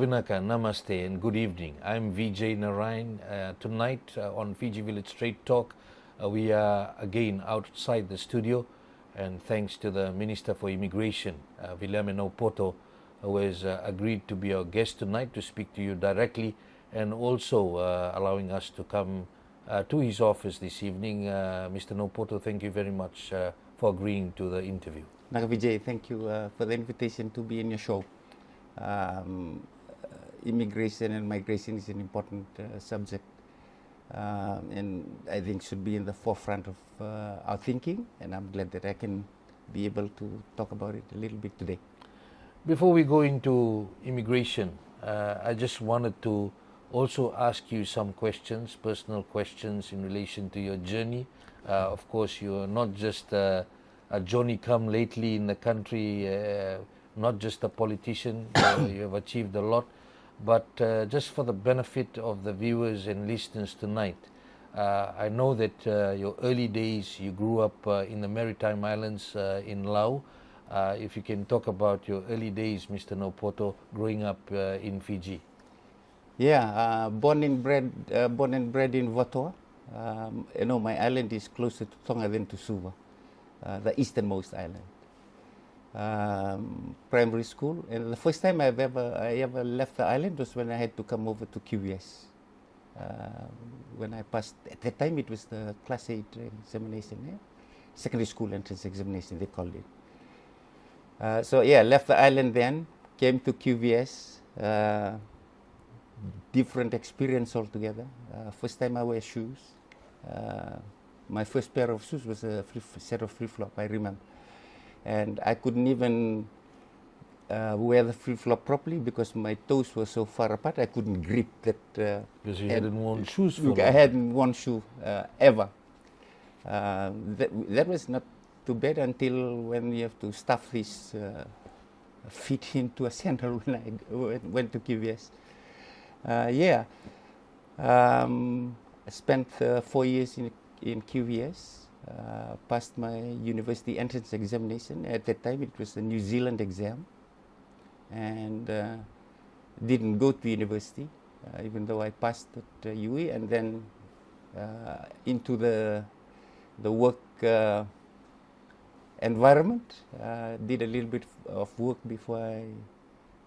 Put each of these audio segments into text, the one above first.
Savinaka, Namaste and good evening. I'm Vijay Narayan. Tonight on Fiji Village Straight Talk, we are again outside the studio, and thanks to the Minister for Immigration, Viliame Naupoto, who has agreed to be our guest tonight to speak to you directly, and also allowing us to come to his office this evening. Mr. Naupoto, thank you very much for agreeing to the interview. Naga Vijay, thank you for the invitation to be in your show. Immigration and migration is an important subject, and I think should be in the forefront of our thinking, and I'm glad that I can be able to talk about it a little bit today. Before we go into immigration, I just wanted to also ask you some questions, personal questions in relation to your journey. Of course, you are not just a Johnny-come-lately in the country, not just a politician. You have achieved a lot. But just for the benefit of the viewers and listeners tonight, I know that your early days, you grew up in the Maritime Islands in Laos. If you can talk about your early days, Mr. Naupoto, growing up in Fiji. Yeah, born and bred in Vatoa. You know, my island is closer to Tonga than to Suva, the easternmost island. Primary school, and the first time I ever left the island was when I had to come over to QVS. When I passed, at that time it was the Class 8 examination, secondary school entrance examination they called it. So yeah, left the island then, came to QVS, different experience altogether. First time I wear shoes. My first pair of shoes was a set of flip-flop, I remember. And I couldn't even wear the flip-flop properly because my toes were so far apart, I couldn't grip that. Because you hadn't worn shoes for Look, I hadn't worn shoe ever. That was not too bad until when you have to stuff this feet into a sandal when I went to QVS. Yeah, I spent 4 years in QVS. Passed my university entrance examination. At that time, it was a New Zealand exam, and didn't go to university, even though I passed at UE, and then into the work environment. Did a little bit of work before I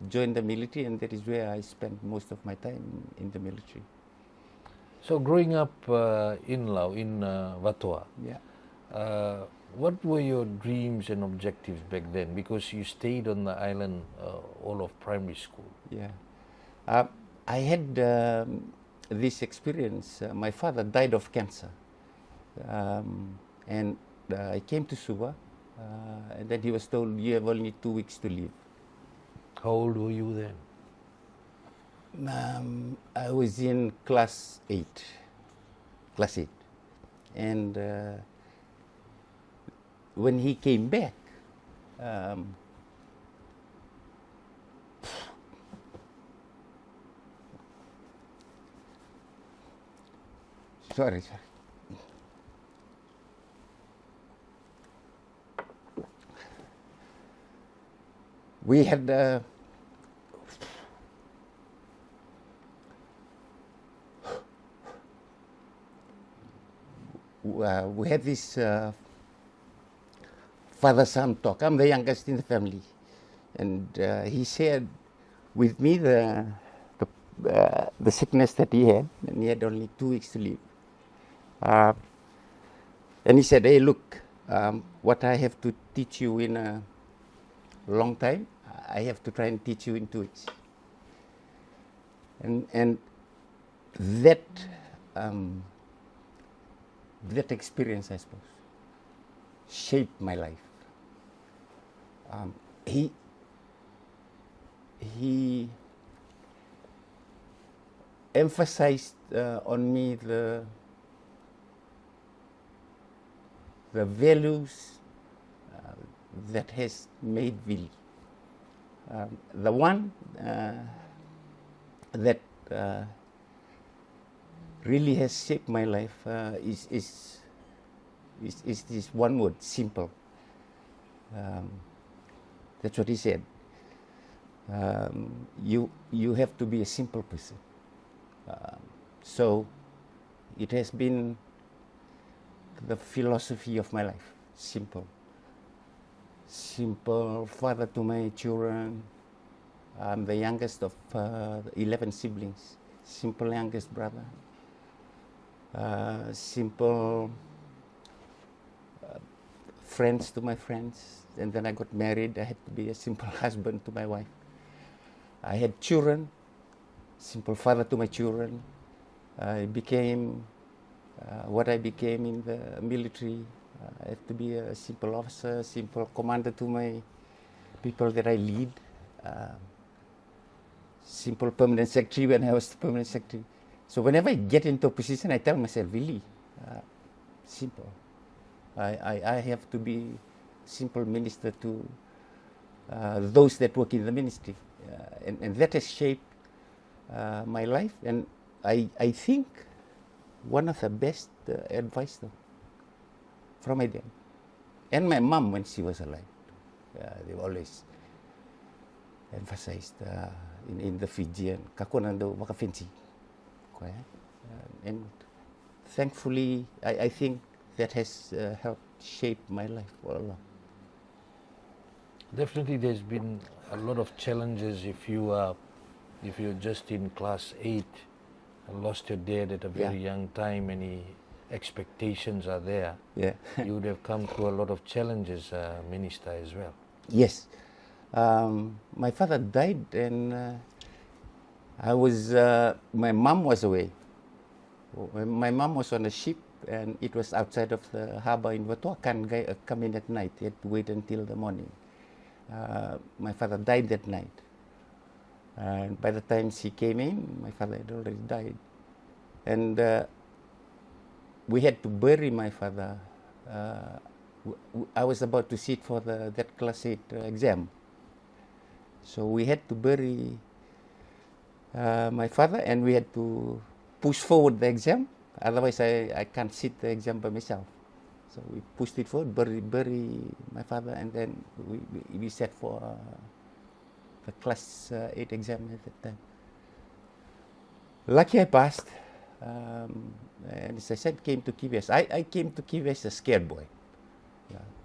joined the military, and that is where I spent most of my time in the military. So growing up in Laos, in Vatoa, yeah. What were your dreams and objectives back then? Because you stayed on the island all of primary school. Yeah, I had this experience. My father died of cancer, and I came to Suva, and then he was told, "You have only 2 weeks to live." How old were you then? I was in class 8, and when he came back, sorry. We had we had this father-son talk. I'm the youngest in the family, and he shared with me the sickness that he had, and he had only 2 weeks to live. And he said, "Hey, look, what I have to teach you in a long time, I have to try and teach you in 2 weeks." And that that experience, I suppose, shaped my life. He emphasized on me the values that has made Vili. The one that really has shaped my life is this one word: simple. That's what he said. you have to be a simple person. So it has been the philosophy of my life. Simple father to my children. I'm the youngest of 11 siblings. Simple youngest brother. Simple friends to my friends. And then I got married. I had to be a simple husband to my wife. I had children. Simple father to my children. I became what I became in the military. I have to be a simple officer, simple commander to my people that I lead. Simple permanent secretary when I was the permanent secretary. So whenever I get into a position, I tell myself, really, simple. I have to be simple minister to those that work in the ministry. And that has shaped my life. And I think one of the best advice though, from my dad and my mom when she was alive. They always emphasized in the Fijian, kako nando makafensi. And thankfully, I think that has helped shape my life all along. Definitely, there's been a lot of challenges if you're just in class 8 and lost your dad at a very young time. Any expectations are there. Yeah. You would have come through a lot of challenges, Minister, as well. Yes. My father died, and my mom was away. My mom was on a ship, and it was outside of the harbor in Vatoa. Can't come in at night. He had to wait until the morning. My father died that night. And by the time she came in, my father had already died. And we had to bury my father. I was about to sit for that class 8 exam. So we had to bury my father, and we had to push forward the exam. Otherwise, I can't sit the exam by myself. So we pushed it forward, bury my father, and then we sat for the class 8 exam at that time. Lucky I passed. And as I said, came to KVS. I came to KVS a scared boy.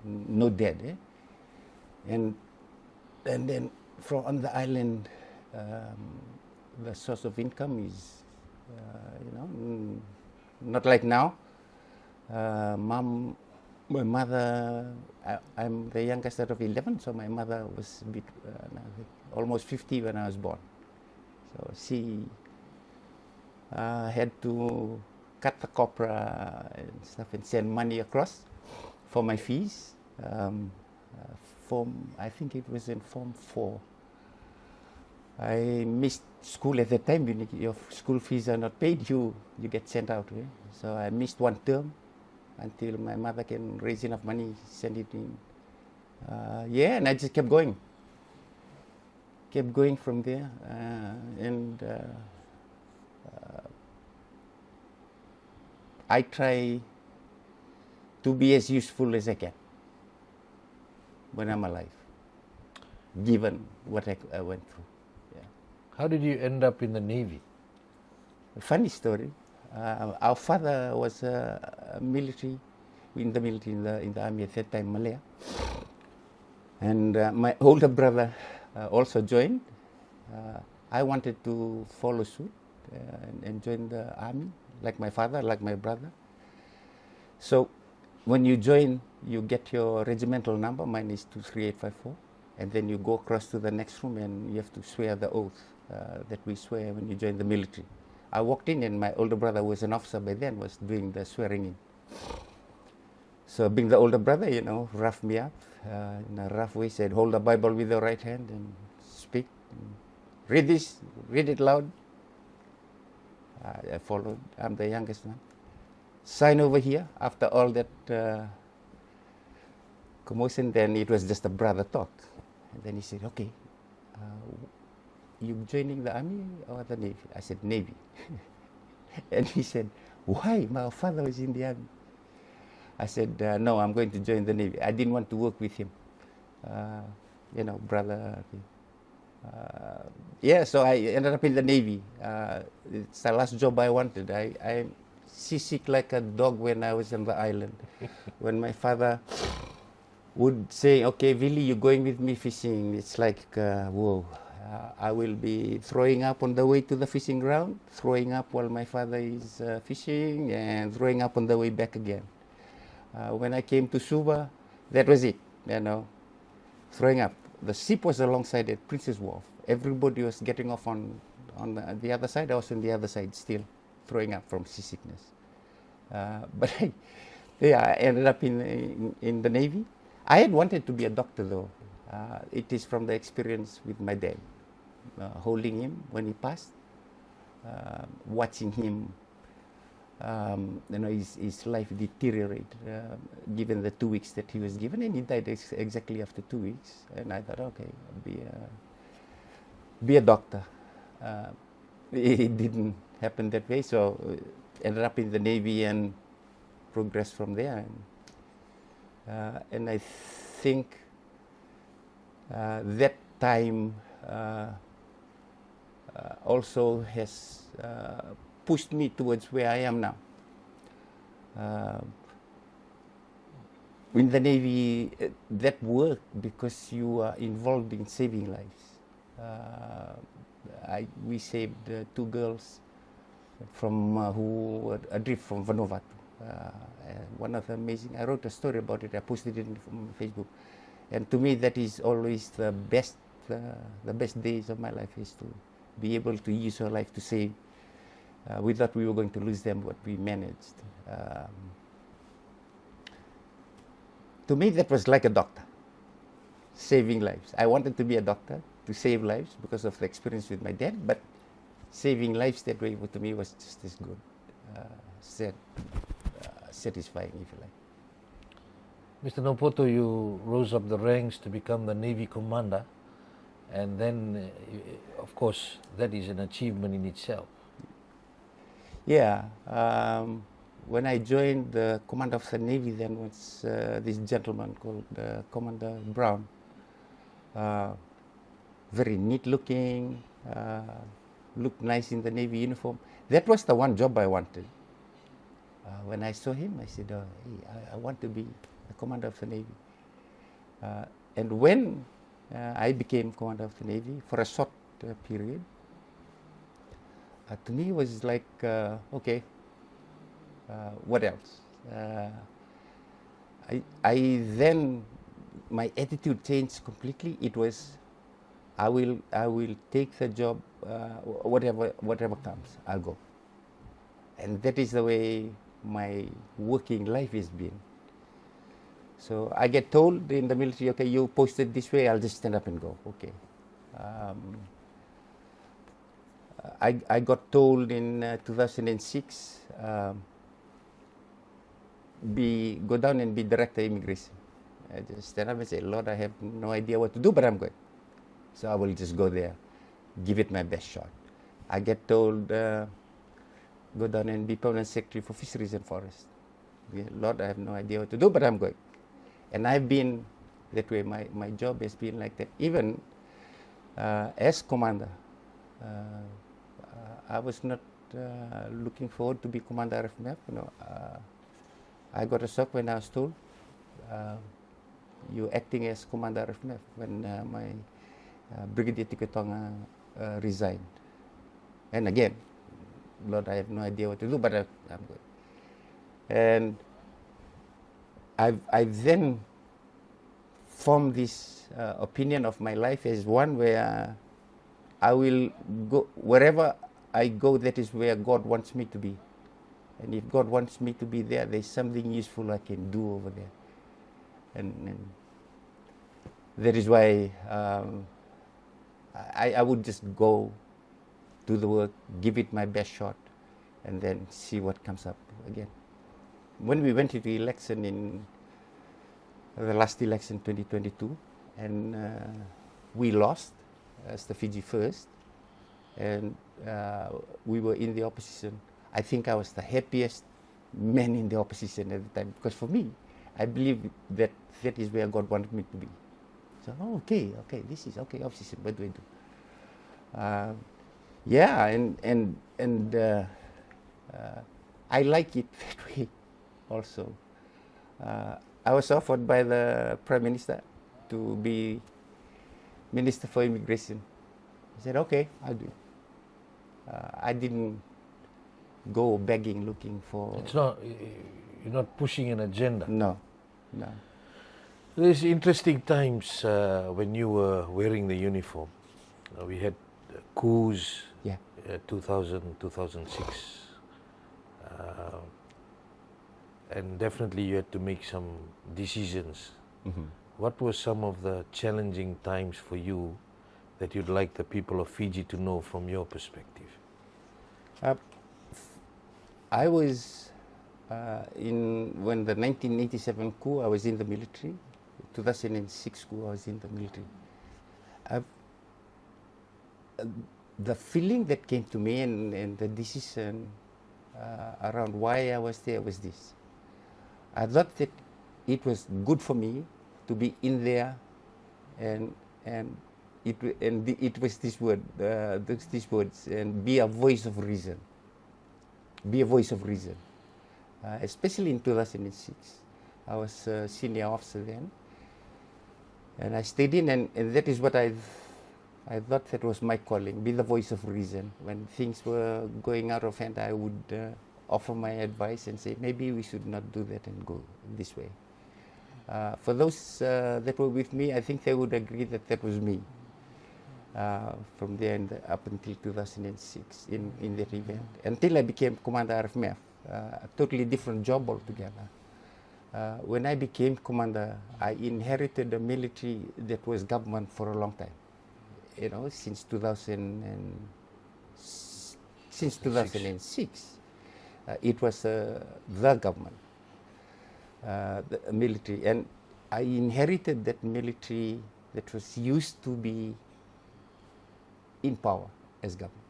No dad. And then from on the island, the source of income is, not like now. My mother, I'm the youngest out of 11, so my mother was almost 50 when I was born. So she had to cut the copra and stuff and send money across for my fees. I think it was in Form 4. I missed school at that time. When your school fees are not paid, you get sent out. So I missed one term until my mother can raise enough money, send it in. And I just kept going. Kept going from there. I try to be as useful as I can when I'm alive, given what I went through. How did you end up in the Navy? A funny story. Our father was in the army at that time, Malaya. And my older brother also joined. I wanted to follow suit and join the army, like my father, like my brother. So when you join, you get your regimental number. Mine is 23854. And then you go across to the next room and you have to swear the oath that we swear when you join the military. I walked in, and my older brother, who was an officer by then, was doing the swearing in. So being the older brother, roughed me up in a rough way, said, hold the Bible with your right hand and speak. Read this, read it loud. I followed. I'm the youngest one. Sign over here. After all that commotion, then it was just a brother talk. And then he said, okay, you joining the army or the Navy? I said, Navy. And he said, why? My father was in the army. I said, no, I'm going to join the Navy. I didn't want to work with him. Brother. Yeah, so I ended up in the Navy. It's the last job I wanted. I'm seasick like a dog when I was on the island. When my father would say, okay, Vili, you're going with me fishing. It's like, whoa, I will be throwing up on the way to the fishing ground, throwing up while my father is fishing, and throwing up on the way back again. When I came to Suva, that was it, throwing up. The ship was alongside at Princess Wharf. Everybody was getting off on the other side. I was on the other side still, throwing up from seasickness. But I ended up in the Navy. I had wanted to be a doctor though. It is from the experience with my dad, holding him when he passed, watching him, his life deteriorate, given the 2 weeks that he was given, and he died exactly after 2 weeks. And I thought, okay, I'll be a doctor. It didn't happen that way, so ended up in the Navy and progressed from there. And I think that time also has pushed me towards where I am now. In the Navy, that worked because you are involved in saving lives. We saved 2 girls from who were adrift from Vanuatu. One of the amazing, I wrote a story about it, I posted it on Facebook. And to me, that is always the best days of my life, is to be able to use your life to save. We thought we were going to lose them, but we managed. To me, that was like a doctor, saving lives. I wanted to be a doctor, to save lives because of the experience with my dad, but saving lives that way to me was just as good, satisfying, if you like. Mr. Naupoto, you rose up the ranks to become the Navy commander, and then, of course, that is an achievement in itself. Yeah, when I joined the command of the Navy, then was this gentleman called Commander Brown. Very neat looking, looked nice in the Navy uniform. That was the one job I wanted. When I saw him, I said, hey, I want to be the commander of the Navy. And when I became commander of the Navy for a short period, to me it was like, okay, what else? I then, my attitude changed completely. It was, I will take the job, whatever comes, I'll go. And that is the way my working life has been. So I get told in the military, okay, you posted this way, I'll just stand up and go. Okay. I got told in 2006, go down and be director of immigration. I just stand up and say, Lord, I have no idea what to do, but I'm going. So I will just go there, give it my best shot. I get told, go down and be permanent secretary for fisheries and forest. Yeah, Lord, I have no idea what to do, but I'm going. And I've been that way. My job has been like that. Even as commander, I was not looking forward to be commander of MF. I got a shock when I was told, you're acting as commander of MF when my Brigadier Tikotonga resigned. And again, Lord, I have no idea what to do, but I'm good. And I've then formed this opinion of my life as one where I will go, wherever I go, that is where God wants me to be. And if God wants me to be there, there's something useful I can do over there. And that is why I would just go do the work, give it my best shot, and then see what comes up again. When we went to the election in the last election, 2022, and we lost as the FijiFirst, and we were in the opposition. I think I was the happiest man in the opposition at the time, because for me, I believe that that is where God wanted me to be. So, okay, this is okay, opposition, what do I do? Yeah, and I like it that way also. I was offered by the Prime Minister to be Minister for Immigration. I said, okay, I'll do it. I didn't go begging, looking for... It's not, you're not pushing an agenda. No, no. There's interesting times when you were wearing the uniform. We had coups, Yeah. 2000, 2006. And definitely you had to make some decisions. Mm-hmm. What were some of the challenging times for you that you'd like the people of Fiji to know from your perspective? I was when the 1987 coup, I was in the military. 2006 coup, I was in the military. The feeling that came to me and the decision around why I was there was this. I thought that it was good for me to be in there, and it was this word, these words, and be a voice of reason. Be a voice of reason. Especially in 2006, I was a senior officer then, and I stayed in, and that is what I thought that was my calling. Be the voice of reason. When things were going out of hand, I would offer my advice and say, maybe we should not do that and go this way. For those that were with me, I think they would agree that that was me. From there up until 2006 in that event, until I became Commander RFMF, a totally different job altogether. When I became Commander, I inherited a military that was government for a long time. You know, since 2006, it was the government, the military, and I inherited that military that was used to be in power as government.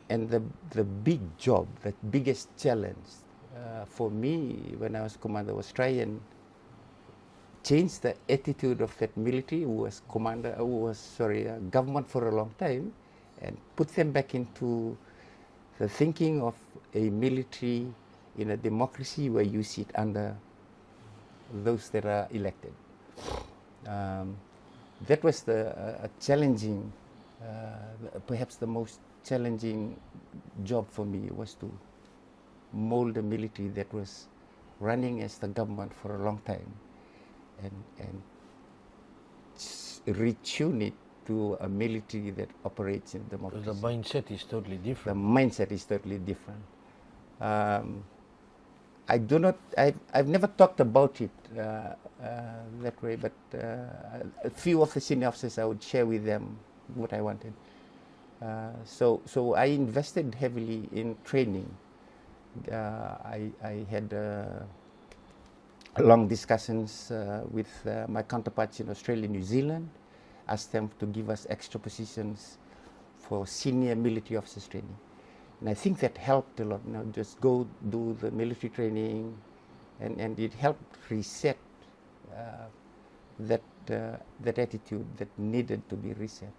And the big job, the biggest challenge for me when I was commander was try and change the attitude of that military who was government for a long time, and put them back into the thinking of a military in a democracy where you sit under those that are elected. That was a challenging, perhaps the most challenging job for me, was to mold a military that was running as the government for a long time and retune it to a military that operates in democracy. The mindset is totally different. The mindset is totally different. I've never talked about it that way, but a few of the senior officers, I would share with them what I wanted. So I invested heavily in training. I had long discussions with my counterparts in Australia and New Zealand, asked them to give us extra positions for senior military officers training. And I think that helped a lot. You know, just go do the military training, and it helped reset that attitude that needed to be reset.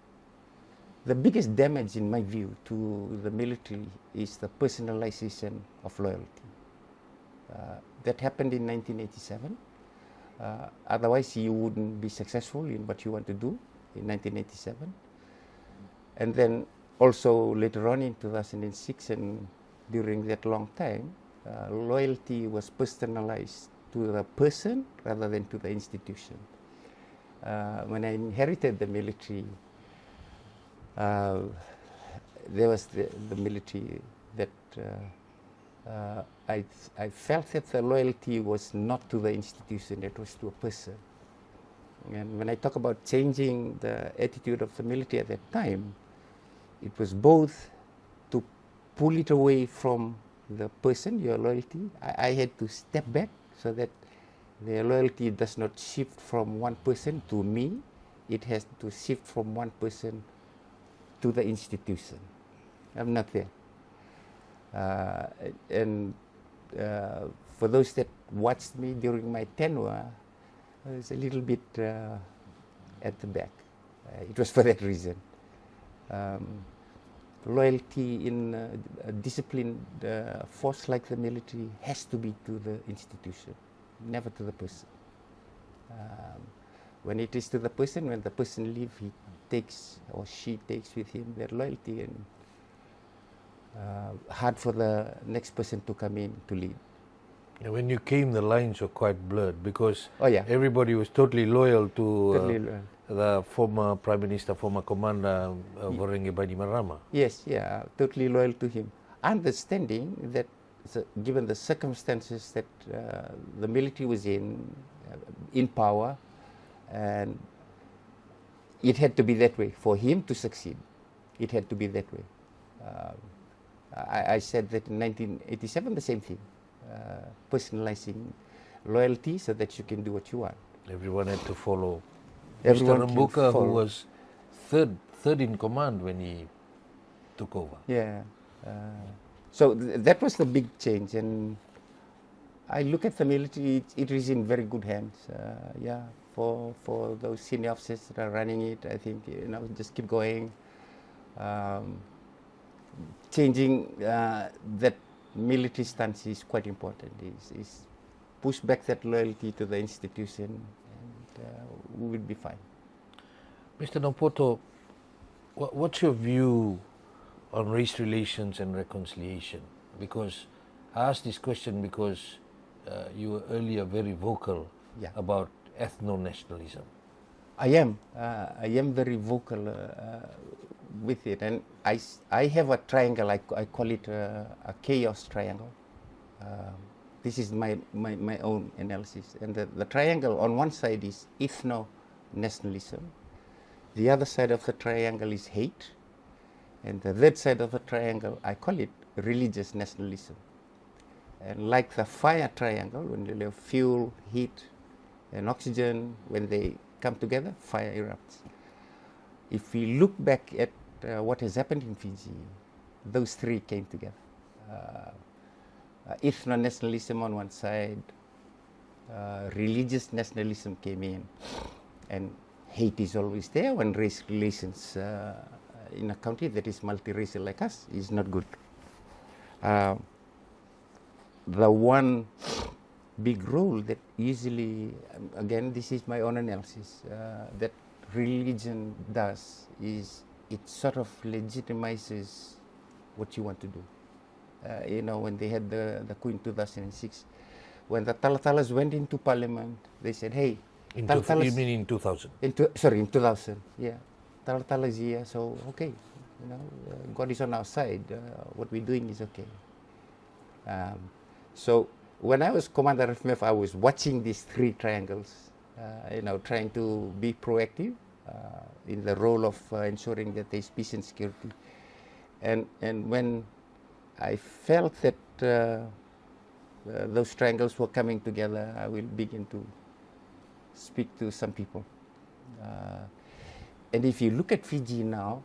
The biggest damage, in my view, to the military is the personalization of loyalty. That happened in 1987. Otherwise, you wouldn't be successful in what you want to do in 1987. And then also later on in 2006 and during that long time, loyalty was personalized to the person rather than to the institution. When I inherited the military, there was the military that I felt that the loyalty was not to the institution, it was to a person. And when I talk about changing the attitude of the military at that time, it was both to pull it away from the person, your loyalty. I had to step back so that the loyalty does not shift from one person to me. It has to shift from one person to the institution. I'm not there. For those that watched me during my tenure, I was a little bit at the back. It was for that reason. loyalty in a disciplined force like the military has to be to the institution, never to the person. When it is to the person, when the person leaves, he takes or she takes with him their loyalty, and hard for the next person to come in to lead. When you came, the lines were quite blurred because Oh, yeah. everybody was totally loyal to Totally loyal. the former Prime Minister, former Commander Vorengi Bainimarama. Yes, yeah, totally loyal to him. Understanding that given the circumstances that the military was in power, and it had to be that way. For him to succeed, it had to be that way. I said that in 1987, the same thing. Personalizing loyalty so that you can do what you want. Everyone had to follow. Everyone Mr. can Rambuka, follow. who was third in command when he took over. Yeah. So that was the big change, and I look at the military. It is in very good hands. Yeah, for those senior officers that are running it, I think just keep going. Changing that military stance is quite important. Is push back that loyalty to the institution, and we will be fine. Mr. Naupoto, what's your view on race relations and reconciliation? Because I asked this question because you were earlier very vocal about ethno-nationalism. I am very vocal with it, and I have a triangle. I call it a chaos triangle. This is my own analysis, and the triangle on one side is ethno-nationalism, the other side of the triangle is hate, and the third side of the triangle, I call it religious nationalism. And like the fire triangle, when you have fuel, heat, and oxygen, when they come together, fire erupts. If we look back at what has happened in Fiji, those three came together. Ethno-nationalism on one side, religious nationalism came in, and hate is always there when race relations in a country that is multiracial like us is not good. The one big role that usually, again, this is my own analysis, that religion does is it sort of legitimizes what you want to do. When they had the Coup in 2006, when the Talatalas went into parliament, they said, hey, You mean in 2000? in 2000, yeah. Talatala is here, so okay, God is on our side. What we're doing is okay. So when I was commander of FMF, I was watching these three triangles, trying to be proactive in the role of ensuring that there's peace and security. And when I felt that those triangles were coming together, I will begin to speak to some people. And if you look at Fiji now,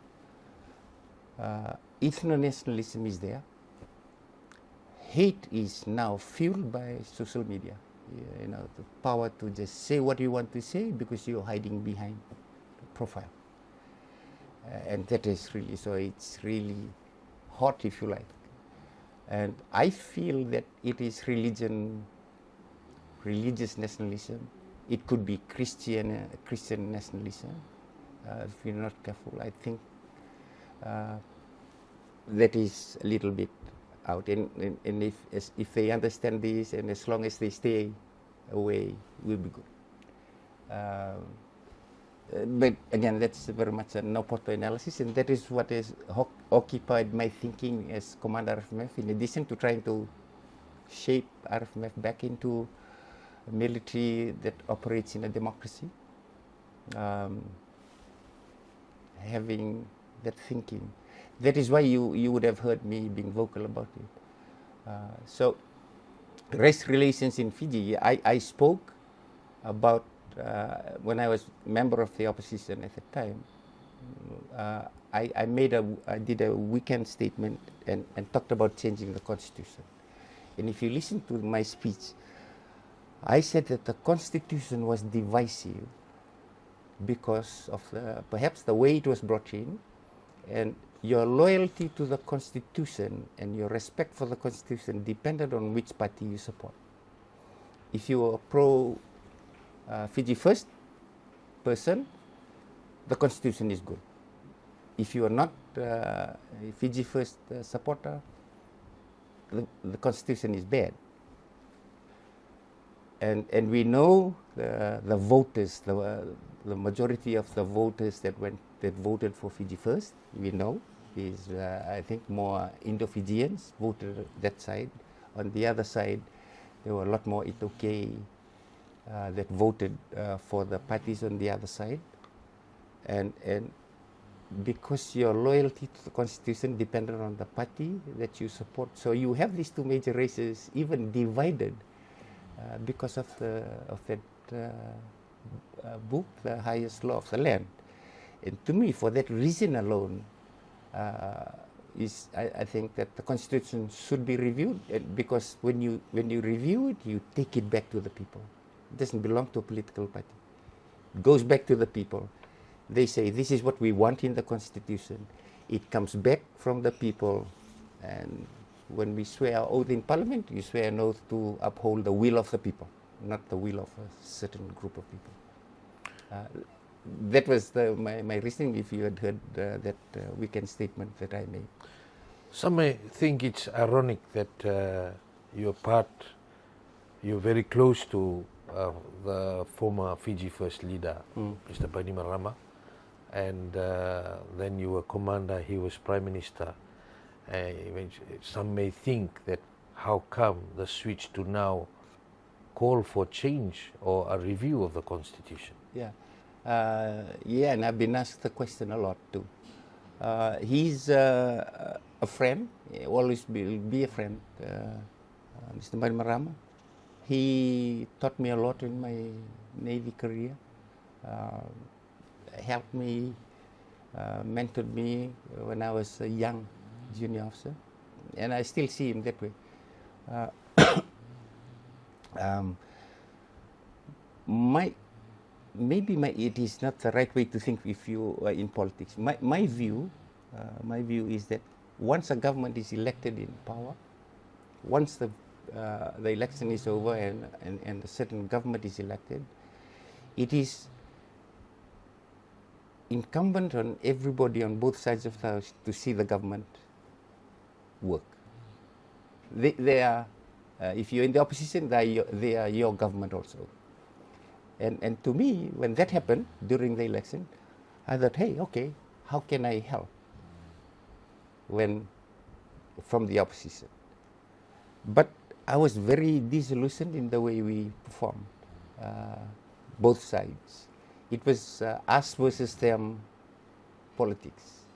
ethno-nationalism is there. Hate is now fueled by social media. The power to just say what you want to say because you're hiding behind a profile. And that is really, so it's really hot, if you like. And I feel that it is religious nationalism. It could be Christian nationalism. If we're not careful, I think that is a little bit out. And if they understand this, and as long as they stay away, we'll be good. But again, that's very much a Naupoto analysis, and that is what has occupied my thinking as commander of RFMF, in addition to trying to shape RFMF back into a military that operates in a democracy. Having that thinking. That is why you would have heard me being vocal about it. So, race relations in Fiji, I spoke about when I was member of the opposition at the time. I did a weekend statement and talked about changing the constitution. And if you listen to my speech, I said that the constitution was divisive because of perhaps the way it was brought in, And your loyalty to the Constitution and your respect for the Constitution depended on which party you support. If you are pro Fiji First person, the Constitution is good. If you are not a Fiji First supporter, the Constitution is bad. And we know the voters, the majority of the voters that voted for Fiji First, we know is I think more Indo-Fijians voted that side. On the other side, there were a lot more Itoke that voted for the parties on the other side. And because your loyalty to the Constitution depended on the party that you support, so you have these two major races even divided because of that book, the highest law of the land. And to me, for that reason alone, I think that the Constitution should be reviewed, because when you review it, you take it back to the people. It doesn't belong to a political party. It goes back to the people. They say, this is what we want in the Constitution. It comes back from the people, and when we swear our oath in Parliament, you swear an oath to uphold the will of the people, not the will of a certain group of people. That was my reasoning, if you had heard that weekend statement that I made. Some may think it's ironic that you're very close to the former Fiji First leader, Mr. Bainimarama, and then you were commander, he was prime minister. Some may think that how come the switch to now call for change or a review of the Constitution? Yeah, and I've been asked the question a lot too. He's a friend, always will be a friend, Mr. Bainimarama. He taught me a lot in my Navy career, helped me, mentored me when I was a young junior officer, and I still see him that way. It is not the right way to think if you are in politics. My view is that once a government is elected in power, once the election is over and a certain government is elected, it is incumbent on everybody on both sides of the house to see the government work. They are, if you're in the opposition, they are your government also. And to me, when that happened during the election, I thought, hey, okay, how can I help from the opposition? But I was very disillusioned in the way we performed, both sides. It was us versus them politics.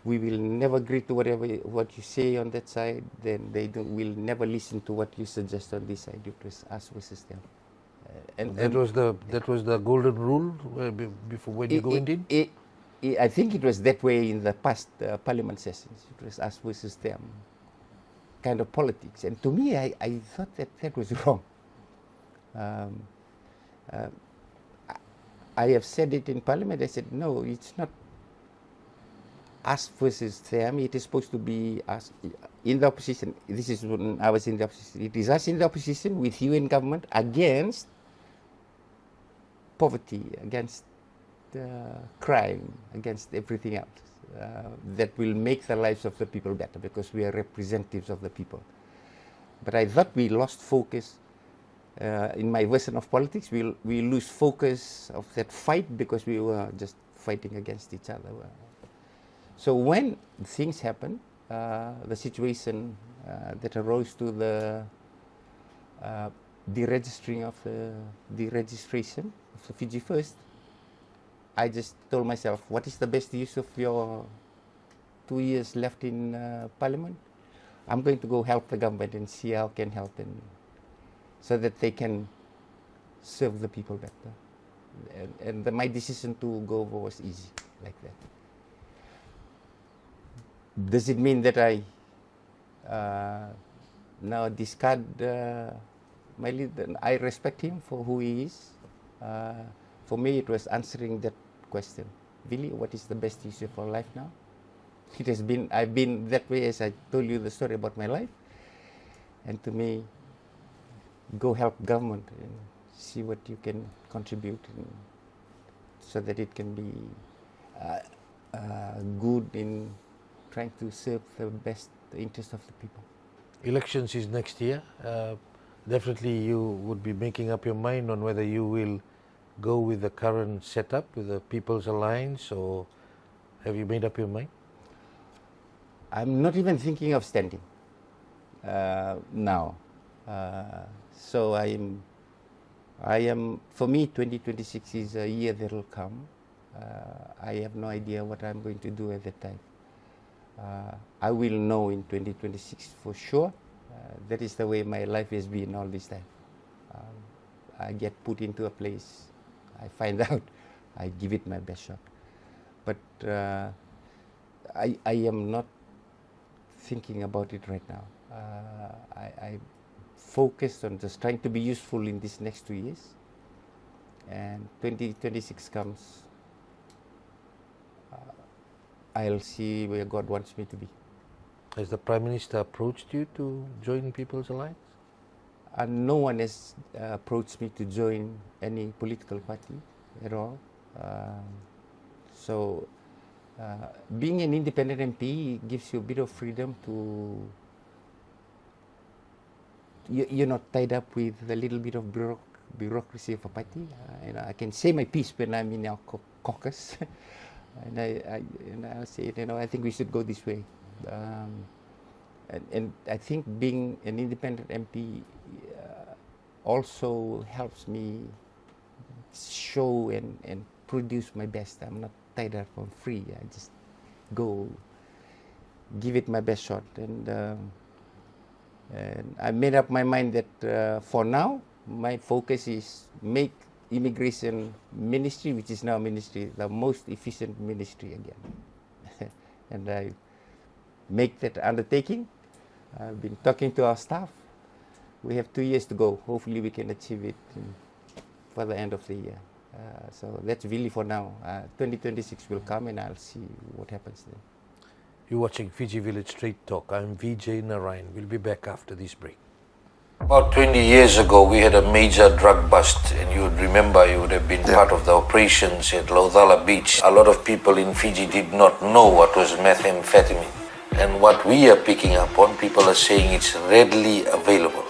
We will never agree to what you say on that side, then will never listen to what you suggest on this side. It was us versus them. That was the golden rule before when you go in? I think it was that way in the past parliament sessions. It was us versus them kind of politics. And to me, I thought that was wrong. I have said it in Parliament. I said, no, it's not us versus them. It is supposed to be us in the opposition. This is when I was in the opposition. It is us in the opposition with you in government against poverty, against crime, against everything else that will make the lives of the people better, because we are representatives of the people. But I thought we lost focus. In my version of politics, we lose focus of that fight because we were just fighting against each other. So when things happen, the situation that arose to the deregistration of the Fiji First, I just told myself, what is the best use of your 2 years left in Parliament? I'm going to go help the government and see how I can help them, so that they can serve the people better. And my decision to go over was easy, like that. Does it mean that I now discard my leader? I respect him for who he is. For me, it was answering that question. Vili, what is the best use of our life now? It has been, I've been that way as I told you the story about my life. And to me, go help government and see what you can contribute so that it can be good in trying to serve the best interest of the people. Elections is next year. Definitely you would be making up your mind on whether you will go with the current setup, with the People's Alliance, or have you made up your mind? I'm not even thinking of standing now. So I am, for me, 2026 is a year that will come. I have no idea what I'm going to do at that time. I will know in 2026 for sure. That is the way my life has been all this time. I get put into a place, I find out, I give it my best shot. But I am not thinking about it right now. I focused on just trying to be useful in these next 2 years. And 2026 comes, I'll see where God wants me to be. Has the Prime Minister approached you to join People's Alliance? No one has approached me to join any political party at all. So being an independent MP gives you a bit of freedom to, you're not tied up with a little bit of bureaucracy of a party. I can say my piece when I'm in our caucus. And I'll say, I think we should go this way. And I think being an independent MP also helps me show and produce my best. I'm not tied up on free. I just go give it my best shot. And I made up my mind that for now, my focus is make immigration ministry, which is now ministry, the most efficient ministry again. And I make that undertaking. I've been talking to our staff. We have 2 years to go. Hopefully we can achieve it for the end of the year. So that's really for now. 2026 will come and I'll see what happens then. You're watching Fiji Village Straight Talk. I'm Vijay Narayan. We'll be back after this break. About 20 years ago, we had a major drug bust, and you would remember, you would have been part of the operations at Laudala Beach. A lot of people in Fiji did not know what was methamphetamine. And what we are picking up on, people are saying it's readily available.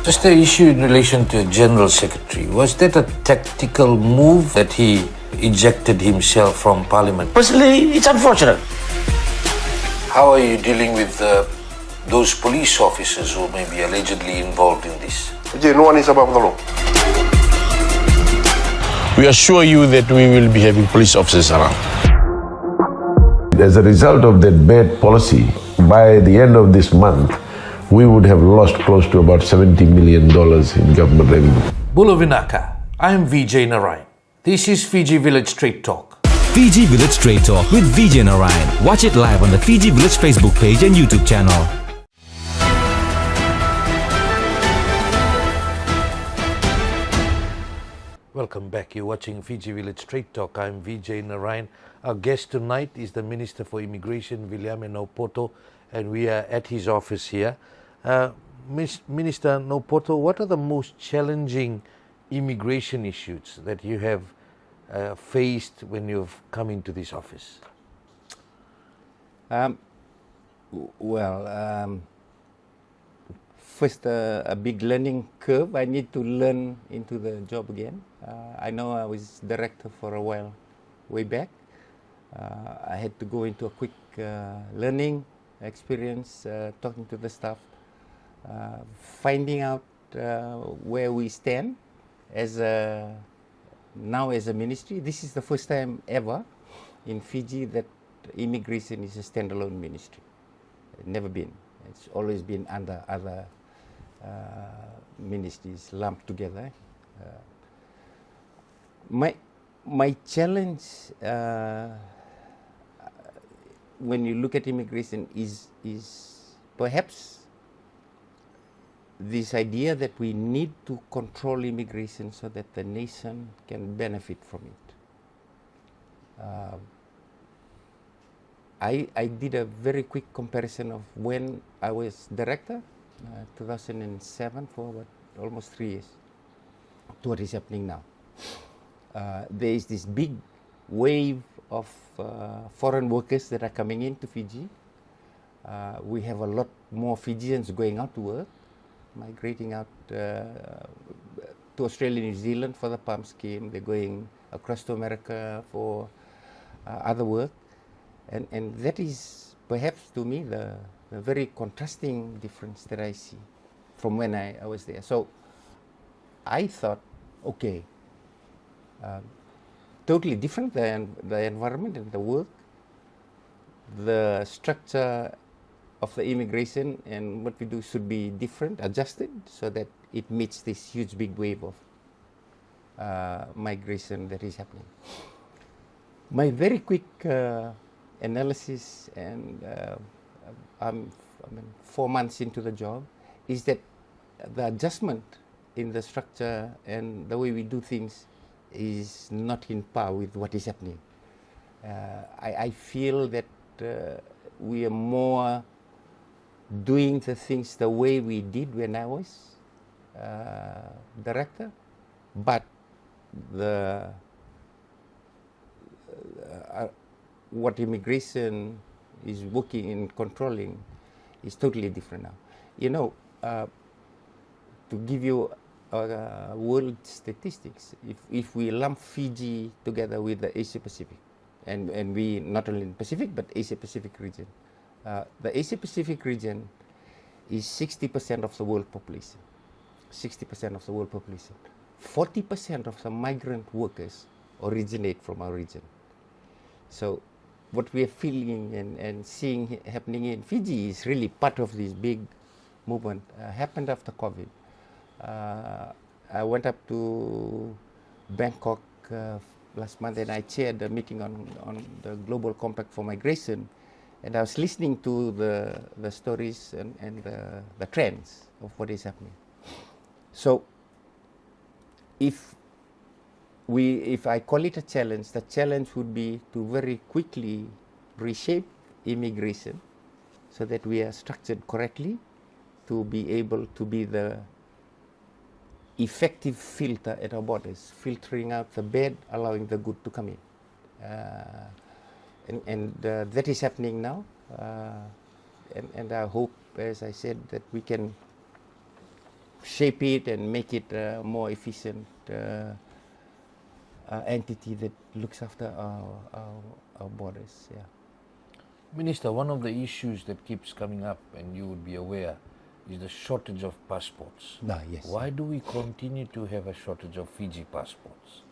Just the issue in relation to General Secretary, was that a tactical move that he ejected himself from Parliament? Personally, it's unfortunate. How are you dealing with those police officers who may be allegedly involved in this? Vijay, no one is above the law. We assure you that we will be having police officers around. As a result of that bad policy, by the end of this month, we would have lost close to about $70 million in government revenue. Bula Vinaka, I'm Vijay Narayan. This is Fiji Village Straight Talk. Fiji Village Straight Talk with Vijay Narayan. Watch it live on the Fiji Village Facebook page and YouTube channel. Welcome back. You're watching Fiji Village Straight Talk. I'm Vijay Narayan. Our guest tonight is the Minister for Immigration, Viliame Naupoto, and we are at his office here. Minister Naupoto, what are the most challenging immigration issues that you have faced when you've come into this office? First, a big learning curve. I need to learn into the job again. I know I was director for a while, way back. I had to go into a quick learning experience, talking to the staff, finding out where we stand as now as a ministry. This is the first time ever in Fiji that immigration is a standalone ministry. It's never been. It's always been under other ministries lumped together. My challenge when you look at immigration is perhaps this idea that we need to control immigration so that the nation can benefit from it. I did a very quick comparison of when I was director, 2007, for about almost 3 years, to what is happening now. There is this big wave of foreign workers that are coming into Fiji. We have a lot more Fijians going out to work, migrating out to Australia, New Zealand for the PALM scheme. They're going across to America for other work. And that is perhaps to me the very contrasting difference that I see from when I was there. So I thought, okay, totally different the environment and the work, the structure of the immigration and what we do should be different, adjusted, so that it meets this huge big wave of migration that is happening. My very quick analysis, and I'm 4 months into the job, is that the adjustment in the structure and the way we do things is not in par with what is happening. I feel that we are more doing the things the way we did when I was director, but the what immigration is working in controlling is totally different now. You know, to give you world statistics, if we lump Fiji together with the Asia Pacific, and we not only in Pacific but Asia Pacific region, the Asia Pacific region is 60% of the world population. 60% of the world population. 40% of the migrant workers originate from our region. So what we are feeling and seeing happening in Fiji is really part of this big movement. Happened after COVID. I went up to Bangkok last month and I chaired a meeting on the Global Compact for Migration, and I was listening to the stories and the trends of what is happening. So if I call it a challenge, the challenge would be to very quickly reshape immigration so that we are structured correctly to be able to be the effective filter at our borders, filtering out the bad, allowing the good to come in. And that is happening now. And I hope, as I said, that we can shape it and make it a more efficient entity that looks after our borders. Yeah. Minister, one of the issues that keeps coming up, and you would be aware, is the shortage of passports. Yes. Why do we continue to have a shortage of Fiji passports?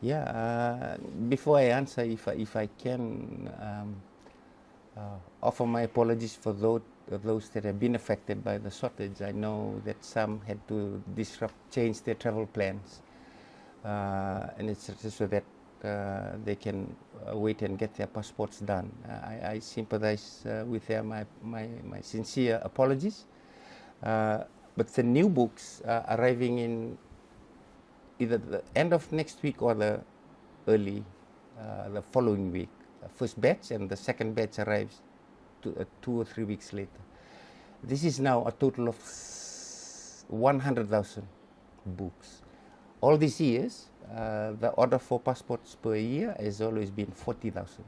Yeah, before I answer, if I can offer my apologies for those that have been affected by the shortage. I know that some had to change their travel plans, and it's just so that they can wait and get their passports done. I sympathize with them. My sincere apologies. But the new books are arriving in either the end of next week or the following week. The first batch and the second batch arrives 2 or 3 weeks later. This is now a total of 100,000 books. All these years, the order for passports per year has always been 40,000.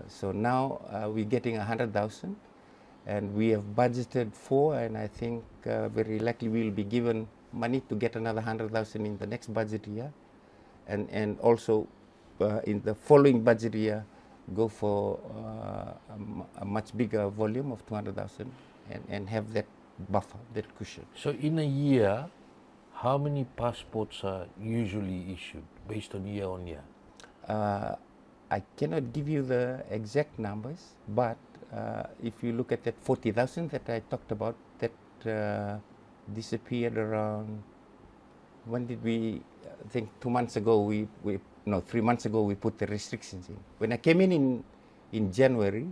So now we're getting 100,000. And we have budgeted for, and I think very likely we will be given money to get another 100,000 in the next budget year, and also in the following budget year go for a much bigger volume of 200,000 and have that buffer, that cushion. So in a year, how many passports are usually issued based on year? I cannot give you the exact numbers, but if you look at that 40,000 that I talked about, that disappeared around, when did we, I think 2 months ago, 3 months ago we put the restrictions in. When I came in January,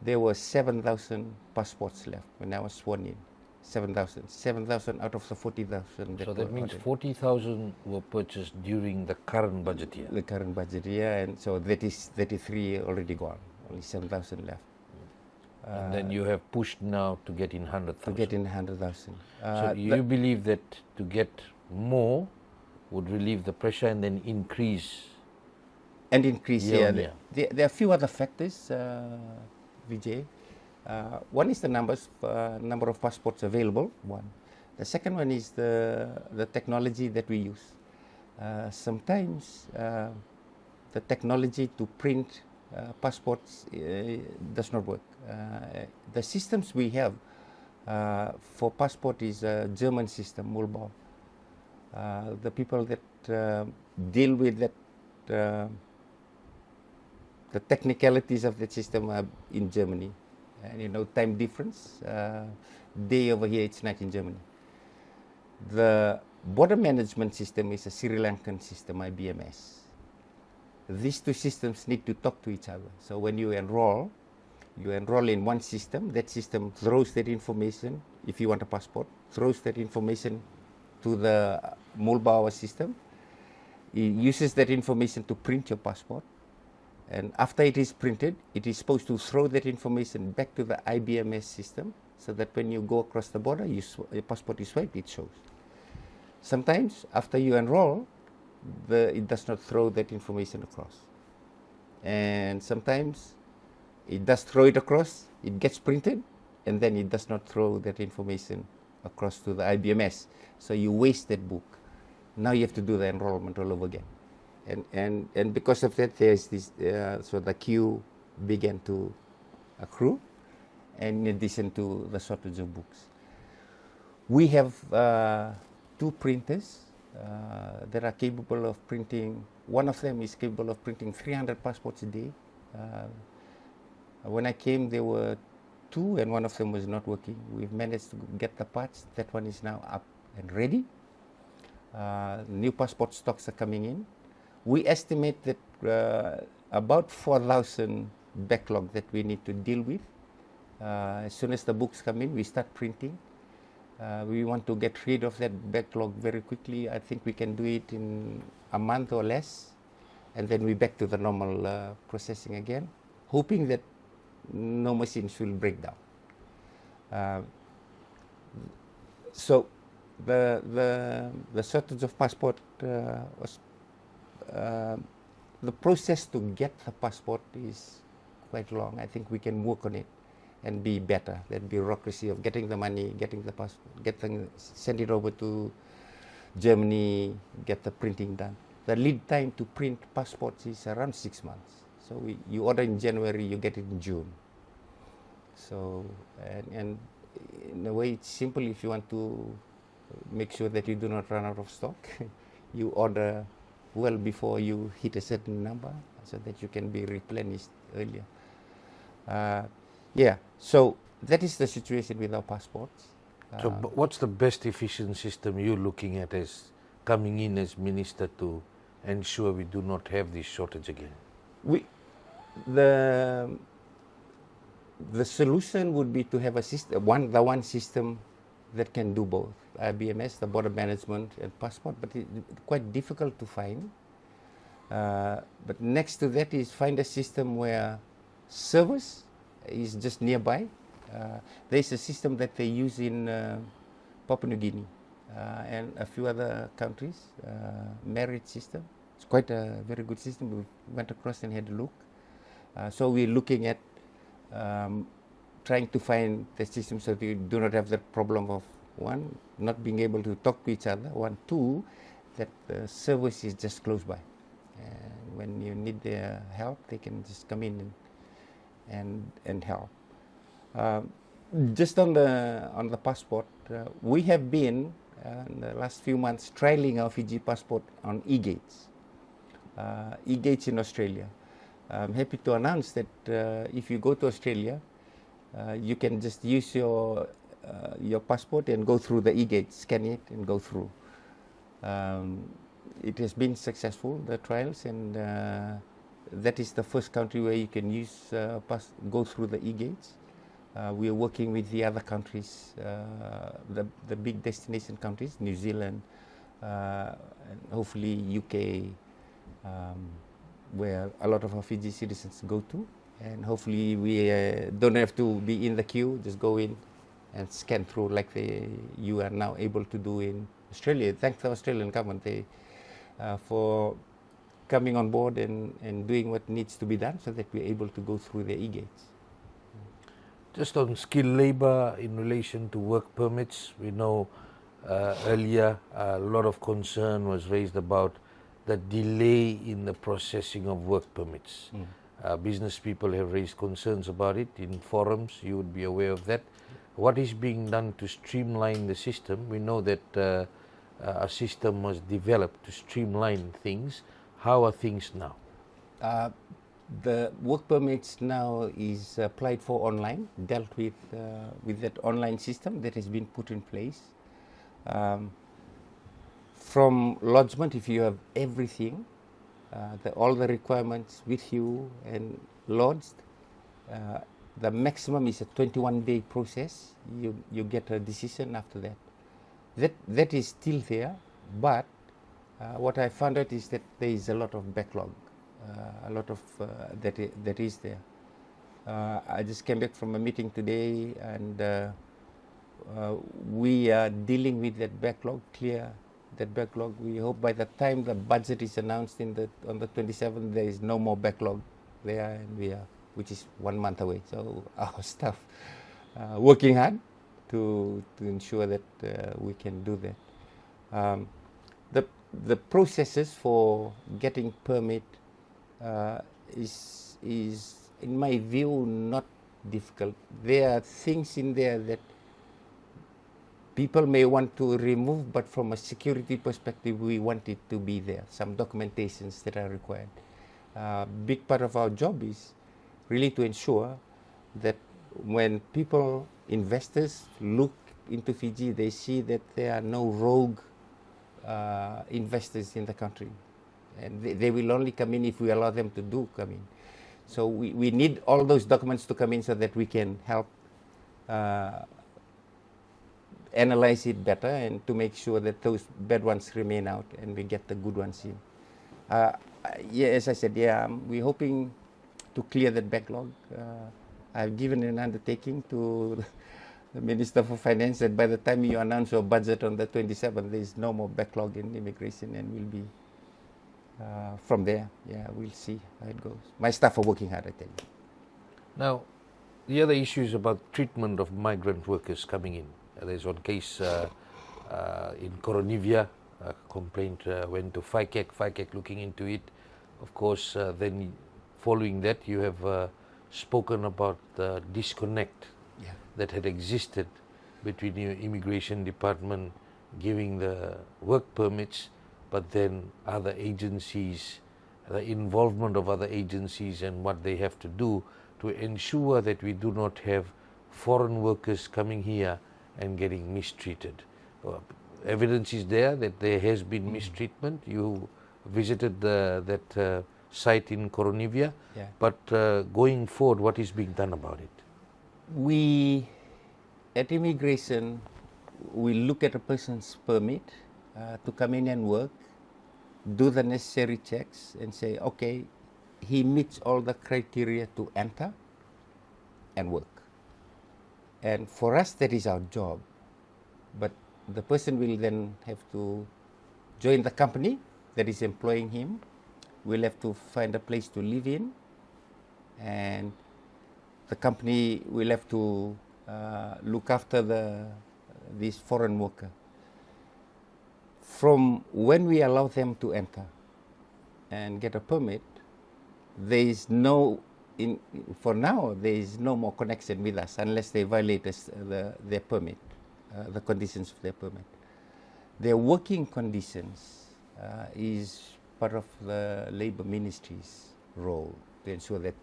there were 7,000 passports left when I was sworn in. 7,000. 7,000 out of the 40,000. So that means 40,000 were purchased during the current budget year. The current budget year, and so that is 33 already gone. Only 7,000 left. And then you have pushed now to get in 100,000. To get in 100,000. So you believe that to get more would relieve the pressure and then increase? And increase, year yeah. on year. There are a few other factors, Vijay. One is the number of passports available, one. The second one is the technology that we use. Sometimes the technology to print passports does not work. The systems we have for passport is a German system, Mullbau. The people that deal with that, the technicalities of the system are in Germany. And time difference, day over here, it's night in Germany. The border management system is a Sri Lankan system, IBMS. These two systems need to talk to each other. So when you enroll in one system, that system throws that information, if you want a passport, throws that information to the Mullbauer system. It uses that information to print your passport. And after it is printed, it is supposed to throw that information back to the IBMS system so that when you go across the border, your passport is swiped, it shows. Sometimes, after you enroll, it does not throw that information across. And sometimes, it does throw it across, it gets printed, and then it does not throw that information across to the IBMS. So you waste that book. Now you have to do the enrollment all over again. And because of that, there's this, so the queue began to accrue, and in addition to the shortage of books. We have 2 printers that are capable of printing, one of them is capable of printing 300 passports a day. When I came, there were 2 and one of them was not working. We've managed to get the parts. That one is now up and ready. New passport stocks are coming in. We estimate that about 4,000 backlog that we need to deal with. As soon as the books come in, we start printing. We want to get rid of that backlog very quickly. I think we can do it in a month or less, and then we're back to the normal processing again, hoping that no machines will break down. So the shortage of passport was the process to get the passport is quite long. I think we can work on it and be better. That bureaucracy of getting the money, getting the passport, send it over to Germany, get the printing done. The lead time to print passports is around 6 months. So you order in January, you get it in June. So, and in a way, it's simple. If you want to make sure that you do not run out of stock, you order well before you hit a certain number so that you can be replenished earlier. Yeah, so that is the situation with our passports. So what's the best efficient system you're looking at as coming in as minister to ensure we do not have this shortage again? The solution would be to have a system, one system that can do both, IBMS, the border management and passport, but it's quite difficult to find. But next to that is find a system where service is just nearby. There's a system that they use in Papua New Guinea and a few other countries, merit system. It's quite a very good system. We went across and had a look. So we're looking at trying to find the system so that you do not have the problem of, one, not being able to talk to each other, one, two, that the service is just close by. And when you need their help, they can just come in and help. Just on the passport, we have been in the last few months trialing our Fiji passport on eGates. eGates in Australia. I'm happy to announce that if you go to Australia, you can just use your passport and go through the eGate, scan it and go through. It has been successful, the trials, and that is the first country where you can use go through the eGates. We are working with the other countries, the big destination countries, New Zealand, and hopefully UK, where a lot of our Fiji citizens go to. And hopefully we don't have to be in the queue, just go in and scan through like you are now able to do in Australia. Thanks to the Australian government for coming on board and doing what needs to be done so that we're able to go through the eGates. Just on skilled labour in relation to work permits, we know earlier a lot of concern was raised about the delay in the processing of work permits. Business people have raised concerns about it in forums, you would be aware of that. What is being done to streamline the system? We know that a system was developed to streamline things. How are things now? The work permits now is applied for online, dealt with that online system that has been put in place. From lodgement, if you have everything, all the requirements with you and lodged, the maximum is a 21-day process. You get a decision after that. That is still there, but what I found out is that there is a lot of backlog, a lot of that is there. I just came back from a meeting today, and we are dealing with that backlog, clear that backlog. We hope by the time the budget is announced on the 27th, there is no more backlog there, and which is 1 month away. So our staff working hard to ensure that we can do that. The processes for getting permit is in my view not difficult. There are things in there that people may want to remove, but from a security perspective, we want it to be there. Some documentations that are required. Big part of our job is really to ensure that when people, investors, look into Fiji, they see that there are no rogue investors in the country, and they will only come in if we allow them to come in. So we need all those documents to come in so that we can help analyze it better and to make sure that those bad ones remain out and we get the good ones in. Yeah, as I said, we're hoping to clear that backlog. I've given an undertaking to the Minister for Finance that by the time you announce your budget on the 27th, there is no more backlog in immigration, and we'll be from there. Yeah, we'll see how it goes. My staff are working hard, I tell you. Now, the other issue is about treatment of migrant workers coming in. There's one case in Coronivia, a complaint went to FICAC looking into it. Of course, then following that, you have spoken about the disconnect that had existed between your immigration department giving the work permits, but then other agencies, the involvement of other agencies and what they have to do to ensure that we do not have foreign workers coming here and getting mistreated. Evidence is there that there has been mistreatment. You visited that site in Coronivia, but going forward, what is being done about it? We, at immigration, we look at a person's permit to come in and work, do the necessary checks and say, okay, he meets all the criteria to enter and work. And for us, that is our job. But the person will then have to join the company that is employing him. We'll have to find a place to live in, and the company will have to look after this foreign worker. From when we allow them to enter and get a permit, there is for now, there is no more connection with us unless they violate their permit, the conditions of their permit. Their working conditions is part of the Labour Ministry's role to ensure that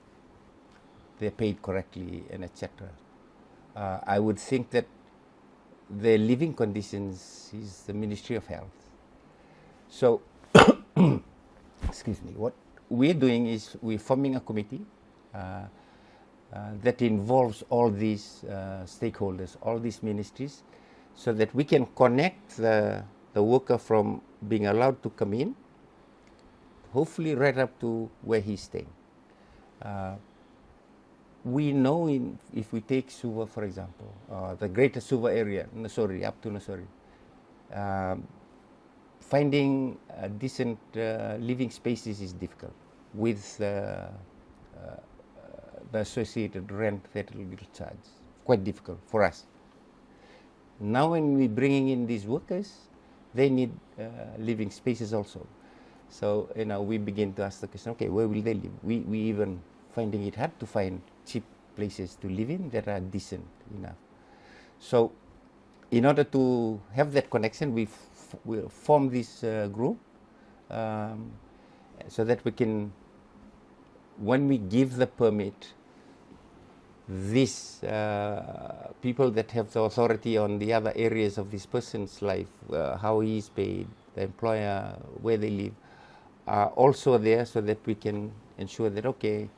they're paid correctly and etc. I would think that their living conditions is the Ministry of Health. So, excuse me, what we're doing is we're forming a committee that involves all these stakeholders, all these ministries, so that we can connect the worker from being allowed to come in, hopefully right up to where he's staying. We know if we take Suva, for example, the greater Suva area, Nosori, up to Nosori, finding decent living spaces is difficult with the associated rent that will charge. Quite difficult for us. Now when we're bringing in these workers, they need living spaces also. So, we begin to ask the question, okay, where will they live? We even finding it hard to find cheap places to live in that are decent enough. So, in order to have that connection, we form this group so that we can, when we give the permit, these people that have the authority on the other areas of this person's life, how he is paid, the employer, where they live, are also there so that we can ensure that, okay,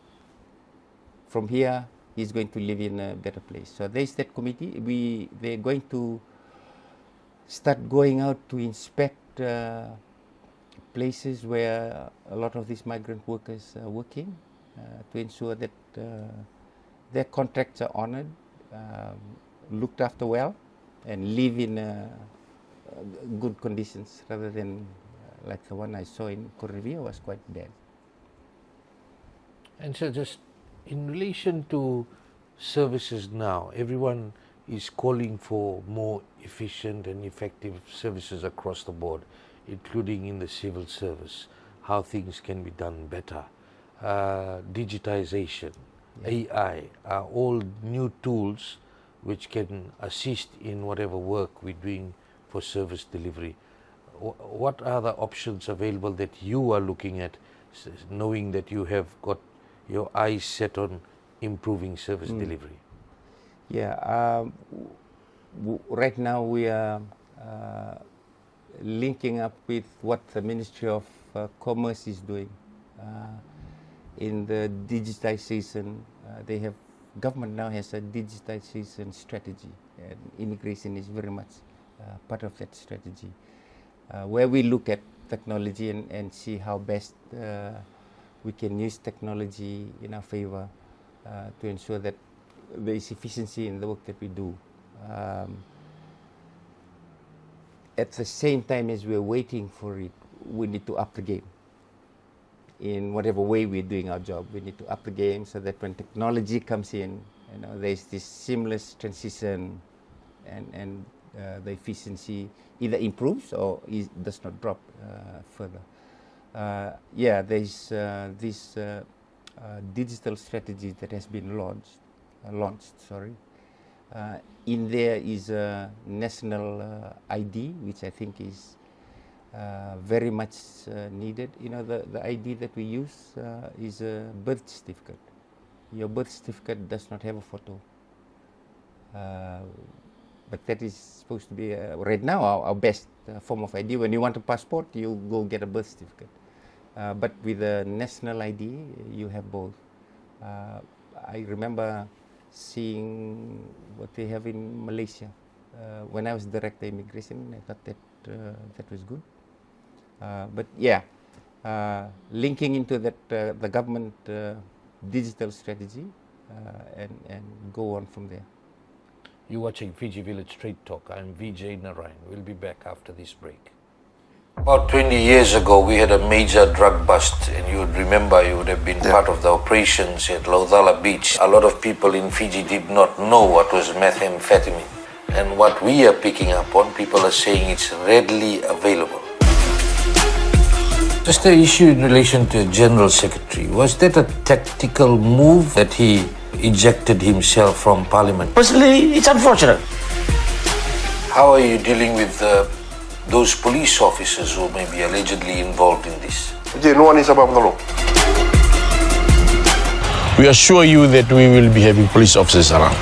from here, he's going to live in a better place. So there's that committee. They're going to start going out to inspect places where a lot of these migrant workers are working to ensure that their contracts are honored, looked after well, and live in good conditions rather than like the one I saw in Correvia was quite bad. And so just in relation to services now, everyone is calling for more efficient and effective services across the board, including in the civil service, how things can be done better. Digitization, AI are all new tools which can assist in whatever work we're doing for service delivery. What are the options available that you are looking at, knowing that you have got your eyes set on improving service delivery? Yeah, right now we are linking up with what the Ministry of Commerce is doing. In the digitization, government now has a digitization strategy, and immigration is very much part of that strategy, where we look at technology and see how best we can use technology in our favor to ensure that there is efficiency in the work that we do. At the same time as we're waiting for it, we need to up the game. In whatever way we're doing our job, we need to up the game so that when technology comes in, there's this seamless transition, and the efficiency either improves or does not drop further. There's this digital strategy that has been launched. In there is a national ID, which I think is very much needed. The ID that we use is a birth certificate. Your birth certificate does not have a photo. But that is supposed to be, right now, our best form of ID. When you want a passport, you go get a birth certificate. But with a national ID, you have both. I remember seeing what they have in Malaysia. When I was Director Immigration, I thought that was good. But yeah, linking into that the government digital strategy and go on from there. You're watching Fiji Village Trade Talk. I'm Vijay Narayan. We'll be back after this break. About 20 years ago, we had a major drug bust, and you would remember, you would have been part of the operations at Laudala Beach. A lot of people in Fiji did not know what was methamphetamine. And what we are picking up on, people are saying it's readily available. Just the issue in relation to General Secretary, was that a tactical move that he ejected himself from Parliament? Personally, it's unfortunate. How are you dealing with those police officers who may be allegedly involved in this? No one is above the law. We assure you that we will be having police officers around.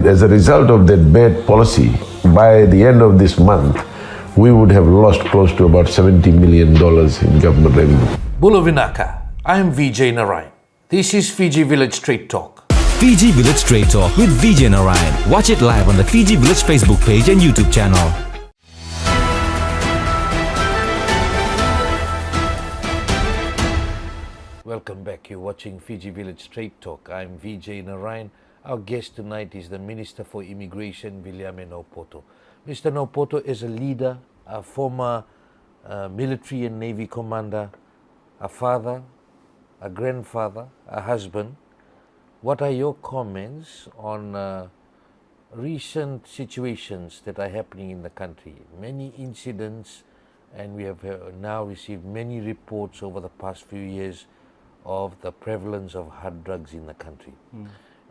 As a result of that bad policy, by the end of this month, we would have lost close to about $70 million in government revenue. Bula Vinaka, I'm Vijay Narayan. This is Fiji Village Straight Talk. Fiji Village Straight Talk with Vijay Narayan. Watch it live on the Fiji Village Facebook page and YouTube channel. Welcome back. You're watching Fiji Village Straight Talk. I'm Vijay Narayan. Our guest tonight is the Minister for Immigration, Viliame Naupoto. Mr. Naupoto is a leader, a former military and navy commander, a father, a grandfather, a husband. What are your comments on recent situations that are happening in the country? Many incidents, and we have now received many reports over the past few years of the prevalence of hard drugs in the country.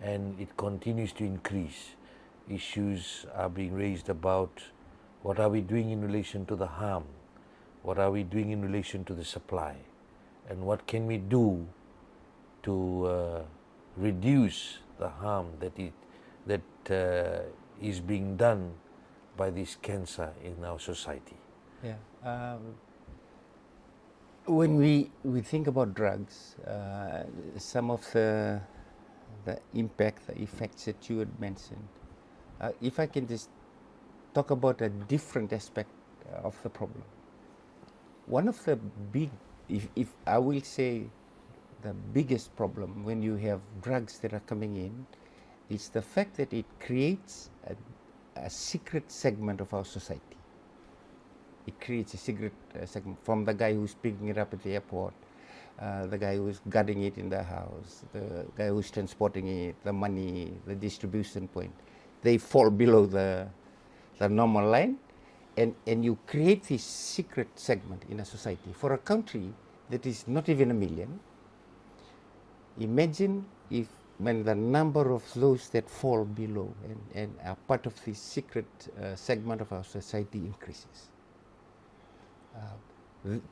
And it continues to increase. Issues are being raised about what are we doing in relation to the harm, what are we doing in relation to the supply, and what can we do to reduce the harm that is being done by this cancer in our society. Yeah. When we think about drugs, some of the impact, the effects that you had mentioned, if I can just talk about a different aspect of the problem. One of the big, if I will say the biggest problem when you have drugs that are coming in, is the fact that it creates a secret segment of our society. It creates a secret segment, from the guy who's picking it up at the airport, the guy who's guarding it in the house, the guy who's transporting it, the money, the distribution point. They fall below the normal line, and you create this secret segment in a society. For a country that is not even a million, imagine if when the number of those that fall below and are part of this secret segment of our society increases.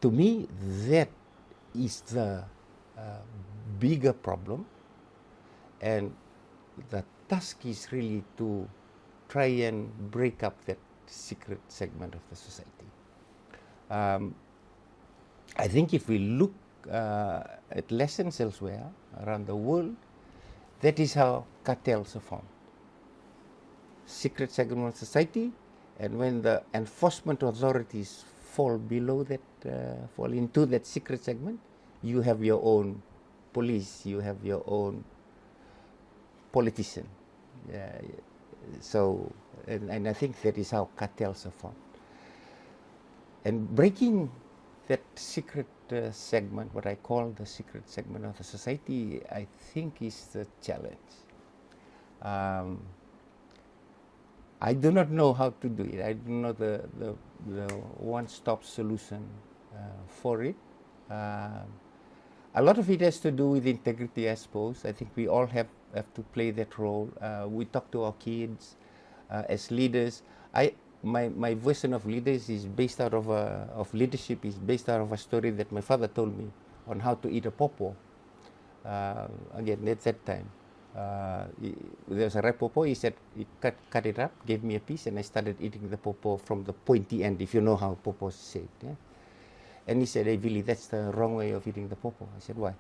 To me, that is the bigger problem, and the task is really to try and break up that secret segment of the society. I think if we look at lessons elsewhere around the world, that is how cartels are formed. Secret segment of society, and when the enforcement authorities fall below that, fall into that secret segment, you have your own police, you have your own politician. So, and I think that is how cartels are formed. And breaking that secret segment, what I call the secret segment of the society, I think is the challenge. I do not know how to do it. I do not know the one-stop solution for it. A lot of it has to do with integrity, I suppose. I think we all have to play that role. We talk to our kids as leaders. My version of leaders is based out of leadership is based out of a story that my father told me on how to eat a popo. Again, at that time, there was a ripe popo. He said he cut it up, gave me a piece, and I started eating the popo from the pointy end. If you know how popo is shaped, yeah. And he said, "Hey, Billy, that's the wrong way of eating the popo." I said, "Why?"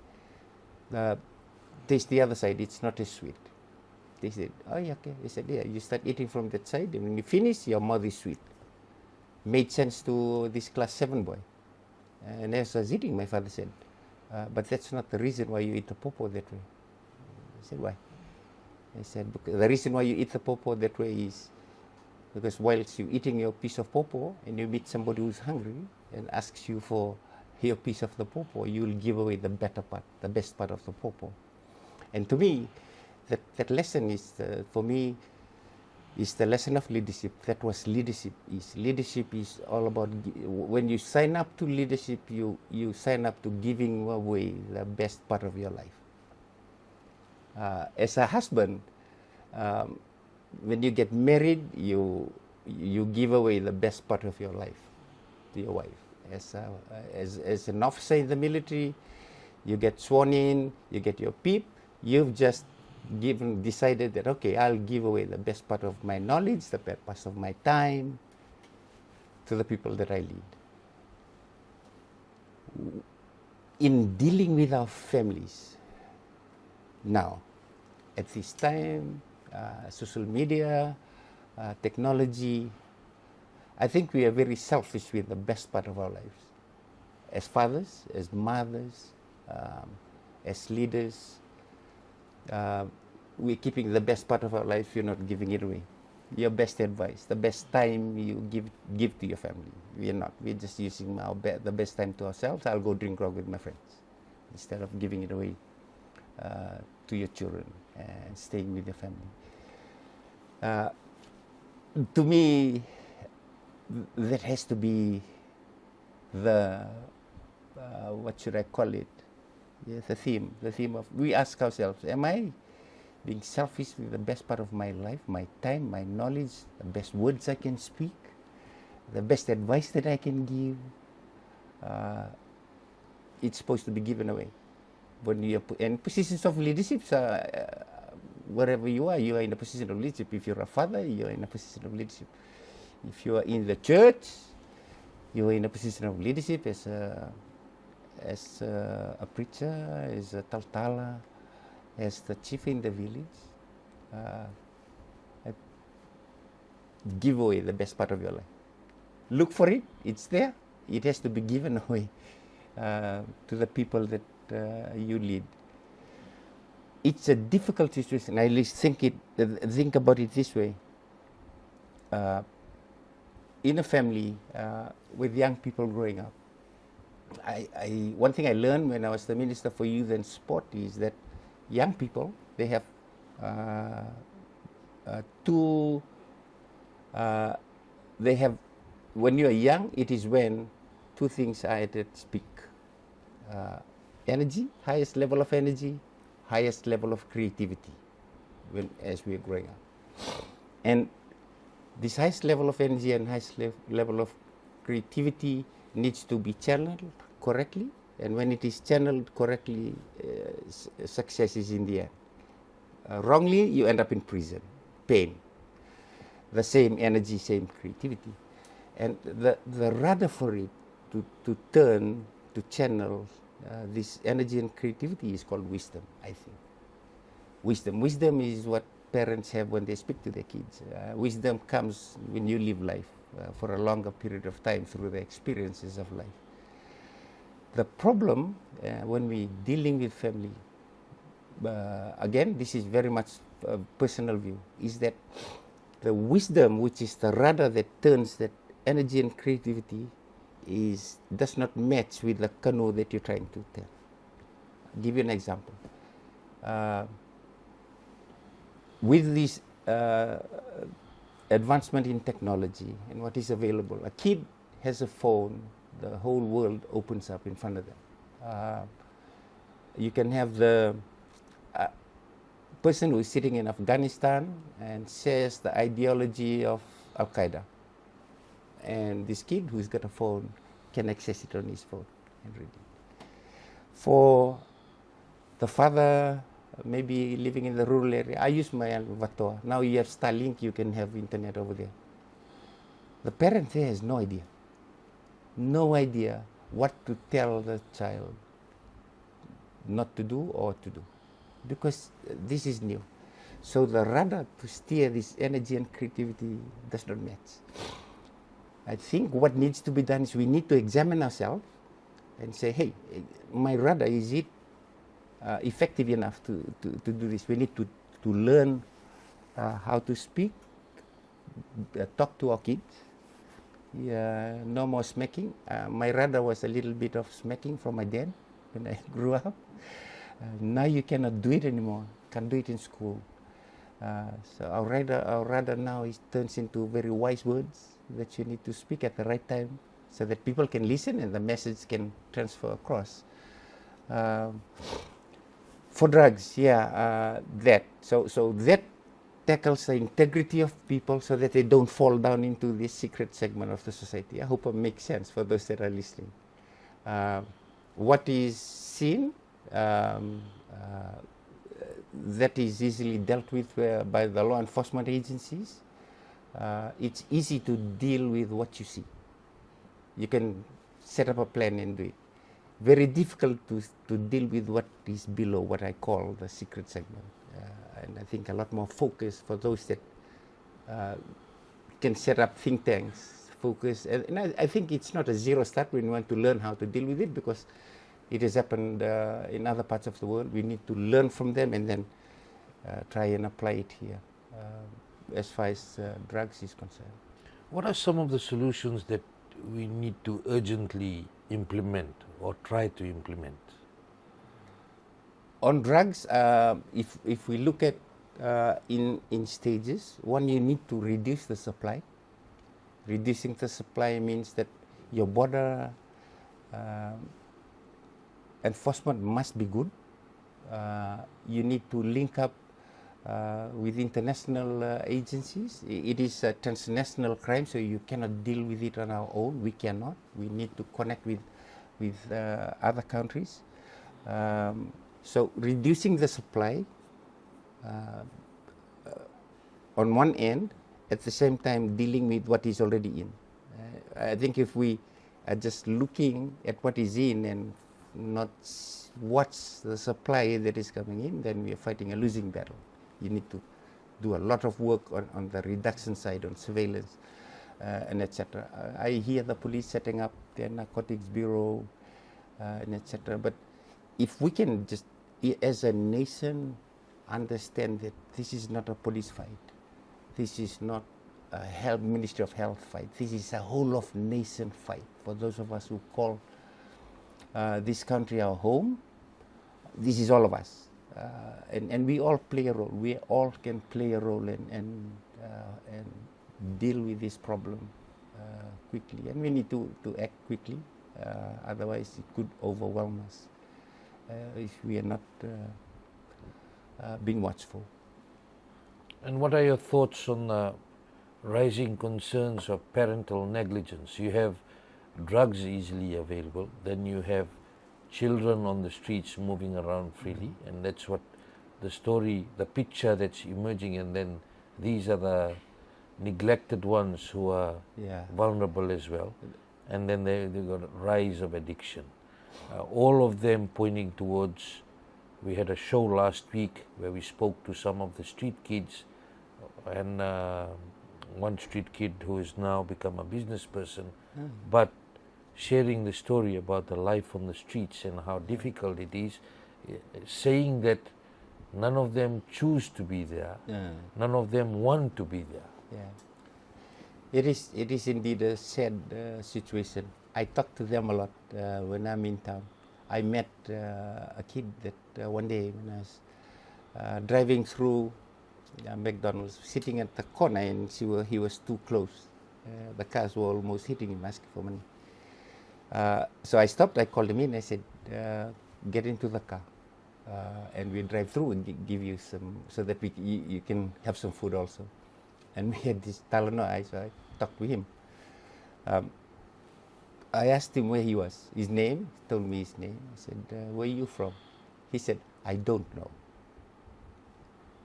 Taste the other side. It's not as sweet. They said, "Oh, yeah, okay." He said, "Yeah, you start eating from that side, and when you finish, your mouth is sweet." Made sense to this class 7 boy. And as I was eating, my father said, "But that's not the reason why you eat the popo that way." I said, "Why?" I said, "The reason why you eat the popo that way is because whilst you're eating your piece of popo and you meet somebody who's hungry and asks you for your piece of the popo, you will give away the better part, the best part of the popo." And to me, that lesson is, for me, is the lesson of leadership. That was leadership is. Leadership is all about, when you sign up to leadership, you sign up to giving away the best part of your life. As a husband, when you get married, you give away the best part of your life to your wife. As an officer in the military, you get sworn in, you get your PEEP, you've just decided that, okay, I'll give away the best part of my knowledge, the best part of my time to the people that I lead. In dealing with our families, now, at this time, social media, technology, I think we are very selfish with the best part of our lives. As fathers, as mothers, as leaders, we're keeping the best part of our life, we're not giving it away. Your best advice, the best time you give to your family. We're not. We're just using the best time to ourselves. I'll go drink grog with my friends instead of giving it away to your children and staying with your family. To me, that has to be the, what should I call it? Yes, the theme of, we ask ourselves, am I being selfish with the best part of my life, my time, my knowledge, the best words I can speak, the best advice that I can give? It's supposed to be given away. When you're in positions of leadership, wherever you are in a position of leadership. If you're a father, you're in a position of leadership. If you are in the church, you're in a position of leadership as a preacher, as a taltala, as the chief in the village. Give away the best part of your life. Look for it. It's there. It has to be given away to the people that you lead. It's a difficult situation. I at least think about it this way. In a family with young people growing up, one thing I learned when I was the Minister for Youth and Sport is that young people, they have when you are young, it is when two things are at its peak. Energy, highest level of energy, highest level of creativity as we are growing up. And this highest level of energy and highest level of creativity needs to be channeled correctly, and when it is channeled correctly, success is in the end. Wrongly, you end up in prison, pain. The same energy, same creativity. And the rudder for it to turn, to channel this energy and creativity is called wisdom, I think. Wisdom is what parents have when they speak to their kids. Wisdom comes when you live life for a longer period of time through the experiences of life. The problem when we're dealing with family, again, this is very much a personal view, is that the wisdom, which is the rudder that turns that energy and creativity, does not match with the canoe that you're trying to turn. I'll give you an example. With this advancement in technology and what is available, a kid has a phone, the whole world opens up in front of them. You can have the person who is sitting in Afghanistan and shares the ideology of Al-Qaeda. And this kid who's got a phone can access it on his phone and read it. For the father, maybe living in the rural area, I use my Vatoa. Now you have Starlink, you can have internet over there. The parent there has no idea what to tell the child not to do or to do, because this is new. So the rudder to steer this energy and creativity does not match. I think what needs to be done is we need to examine ourselves and say, hey, my rudder, is it effective enough to do this? We need to learn how to speak, talk to our kids. No more smacking. My rudder was a little bit of smacking from my dad when I grew up. Now you cannot do it anymore. Can't do it in school. So our rudder now turns into very wise words that you need to speak at the right time so that people can listen and the message can transfer across. For drugs, that. So that tackles the integrity of people so that they don't fall down into this secret segment of the society. I hope it makes sense for those that are listening. What is seen, that is easily dealt with by the law enforcement agencies. It's easy to deal with what you see. You can set up a plan and do it. very difficult to deal with what is below what I call the secret segment. And I think a lot more focus for those that can set up think tanks, focus. And I think it's not a zero start when we want to learn how to deal with it, because it has happened in other parts of the world. We need to learn from them and then try and apply it here as far as drugs is concerned. What are some of the solutions that we need to urgently implement or try to implement? On drugs, if we look at in stages, one, you need to reduce the supply. Reducing the supply means that your border enforcement must be good. You need to link up with international agencies. It is a transnational crime, so you cannot deal with it on our own. We cannot. We need to connect with other countries. So reducing the supply on one end, at the same time dealing with what is already in. I think if we are just looking at what is in and not what's the supply that is coming in, then we are fighting a losing battle. You need to do a lot of work on the reduction side, on surveillance, and etc. I hear the police setting up their narcotics bureau, and etc. But if we can just, as a nation, understand that this is not a police fight, this is not a Ministry of Health fight, this is a whole of nation fight. For those of us who call this country our home, this is all of us. And we all play a role. We all can play a role and deal with this problem quickly. And we need to act quickly, otherwise it could overwhelm us if we are not being watchful. And what are your thoughts on the rising concerns of parental negligence? You have drugs easily available, then you have children on the streets moving around freely, and that's what the story, the picture that's emerging, and then these are the neglected ones who are vulnerable as well, and then they've got a rise of addiction. All of them pointing towards, we had a show last week where we spoke to some of the street kids, and one street kid who has now become a business person, but sharing the story about the life on the streets and how difficult it is, saying that none of them choose to be there, none of them want to be there. It is indeed a sad situation. I talk to them a lot when I'm in town. I met a kid that one day when I was driving through McDonald's, sitting at the corner, and he was too close. The cars were almost hitting him, asking for money. So I stopped, I called him in, I said, get into the car and we'll drive through and give you some, so that you can have some food also. And we had this Talanoa, so I talked to him. I asked him where he was, his name, he told me his name. I said, where are you from? He said, I don't know.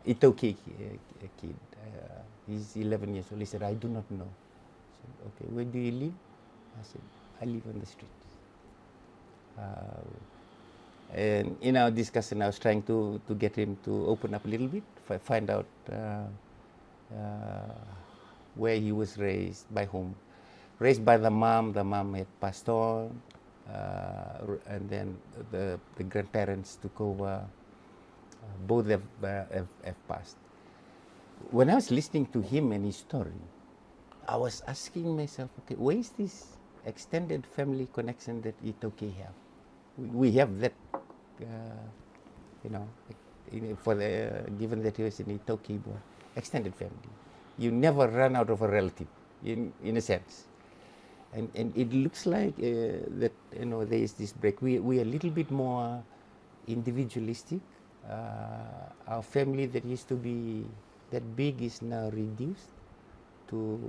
It's okay, kid. He's 11 years old. He said, I do not know. I said, okay, where do you live? I said, I live on the streets. And in our discussion, I was trying to get him to open up a little bit, find out where he was raised, by whom. Raised by the mom had passed on, and then the grandparents took over. Both have passed. When I was listening to him and his story, I was asking myself, okay, where is this extended family connection that Itoke have? We have that, for the given that he was in Itoke, extended family. You never run out of a relative, in a sense. And it looks like that there is this break. We are a little bit more individualistic. Our family that used to be that big is now reduced to,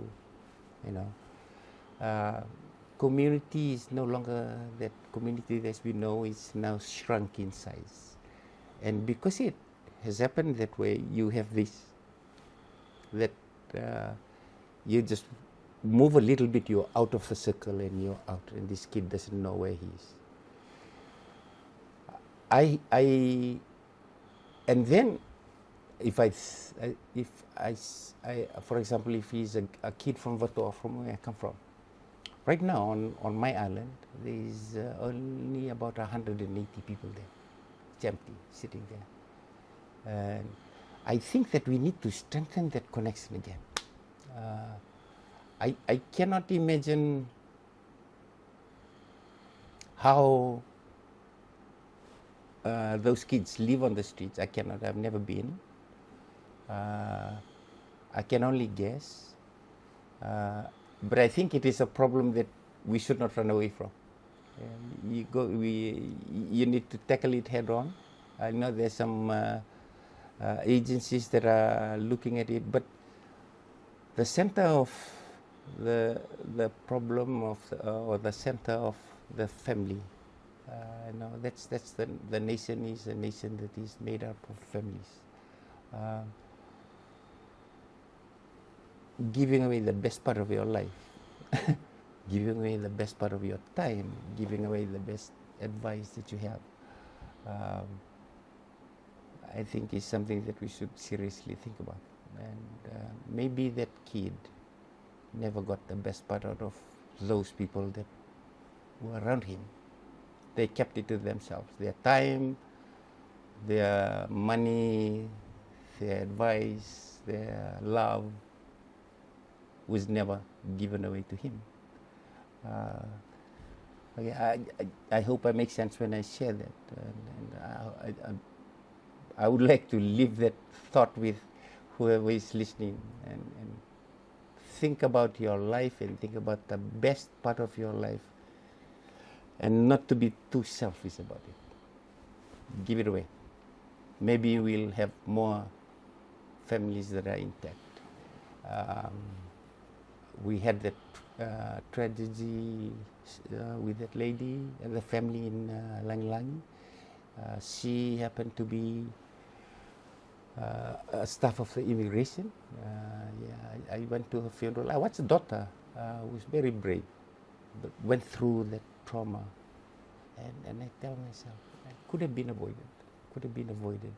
community is no longer that community as we know, is now shrunk in size. And because it has happened that way, you have this, that you just move a little bit, you're out of the circle and you're out, and this kid doesn't know where he is. And then if for example, if he's a kid from Vatoa, from where I come from, right now on my island, there is only about 180 people there. It's empty, sitting there. And I think that we need to strengthen that connection again. I cannot imagine how those kids live on the streets. I cannot. I've never been. I can only guess. But I think it is a problem that we should not run away from. You need to tackle it head on. I know there's some agencies that are looking at it, but the center of the problem of or the center of the family. That's the nation is a nation that is made up of families. Giving away the best part of your life, giving away the best part of your time, giving away the best advice that you have, I think is something that we should seriously think about. And maybe that kid never got the best part out of those people that were around him. They kept it to themselves. Their time, their money, their advice, their love was never given away to him. I hope I make sense when I share that. And I would like to leave that thought with whoever is listening, and think about your life and think about the best part of your life, and not to be too selfish about it. Give it away. Maybe we'll have more families that are intact. We had that tragedy with that lady and the family in Langi. She happened to be a staff of the immigration. I went to her funeral. I watched a daughter who was very brave, but went through that trauma. And I tell myself, it could have been avoided. Could have been avoided.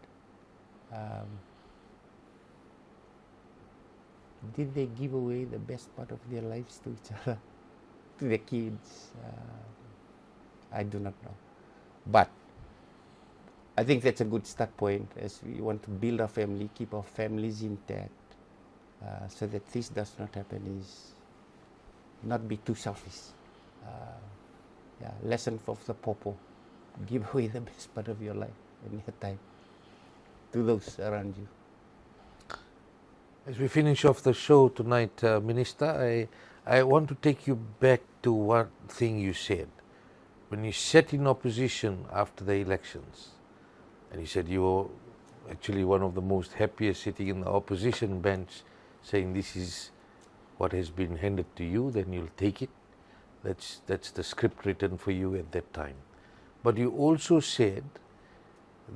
Did they give away the best part of their lives to each other, to their kids? I do not know. But I think that's a good start point as we want to build our family, keep our families intact, so that this does not happen, is not be too selfish. Lesson of the Popo: give away the best part of your life and your time to those around you. As we finish off the show tonight, Minister, I want to take you back to one thing you said. When you sat in opposition after the elections, and you said you were actually one of the most happiest sitting in the opposition bench, saying this is what has been handed to you, then you'll take it. That's the script written for you at that time. But you also said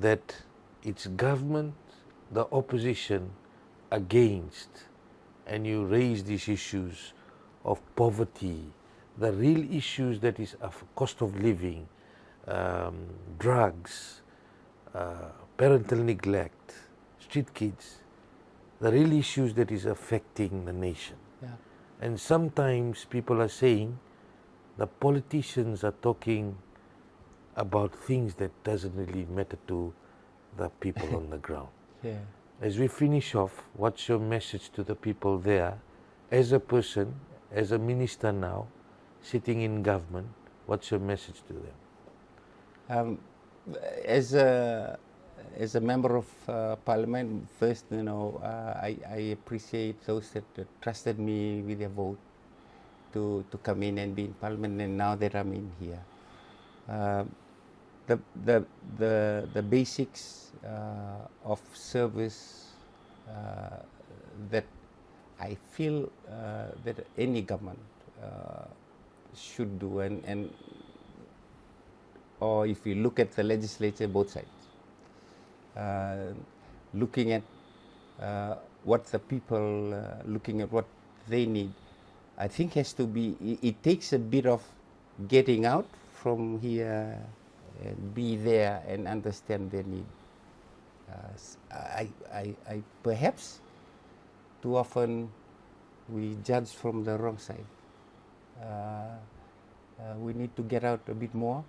that it's government, the opposition against, and you raised these issues of poverty, the real issues that is of cost of living, drugs, parental neglect, street kids, the real issues that is affecting the nation. And sometimes people are saying the politicians are talking about things that doesn't really matter to the people on the ground. As we finish off, what's your message to the people there, as a person, as a minister now, sitting in government? What's your message to them? As a member of parliament, first, I appreciate those that trusted me with their vote to come in and be in parliament, and now that I'm in here. The basics of service that I feel that any government should do, or if you look at the legislature, both sides, looking at what the people, looking at what they need, I think has to be, it takes a bit of getting out from here and be there and understand their need. I perhaps too often we judge from the wrong side. We need to get out a bit more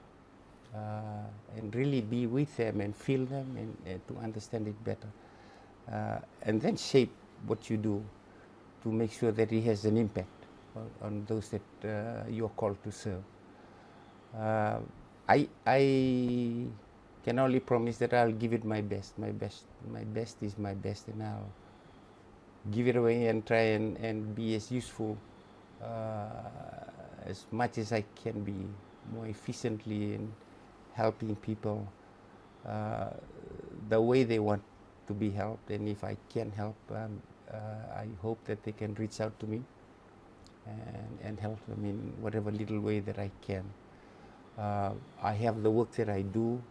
and really be with them and feel them and to understand it better. And then shape what you do to make sure that it has an impact on those that you're called to serve. I can only promise that I'll give it my best. My best is my best, and I'll give it away and try and be as useful as much as I can be, more efficiently in helping people the way they want to be helped. And if I can help, I hope that they can reach out to me and help them in whatever little way that I can. I have the work that I do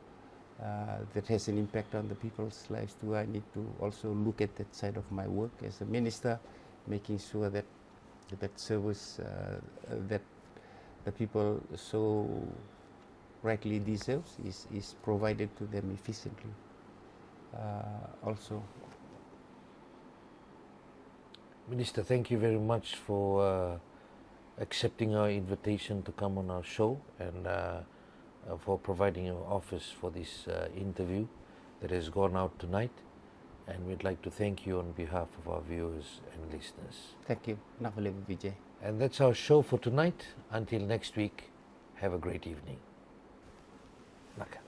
that has an impact on the people's lives too. I need to also look at that side of my work as a minister, making sure that that service that the people so rightly deserves is provided to them efficiently. Also, Minister, thank you very much for accepting our invitation to come on our show and for providing your office for this interview that has gone out tonight. And we'd like to thank you on behalf of our viewers and listeners. thank you. Navale Vijay. And that's our show for tonight. Until next week, have a great evening. Naka.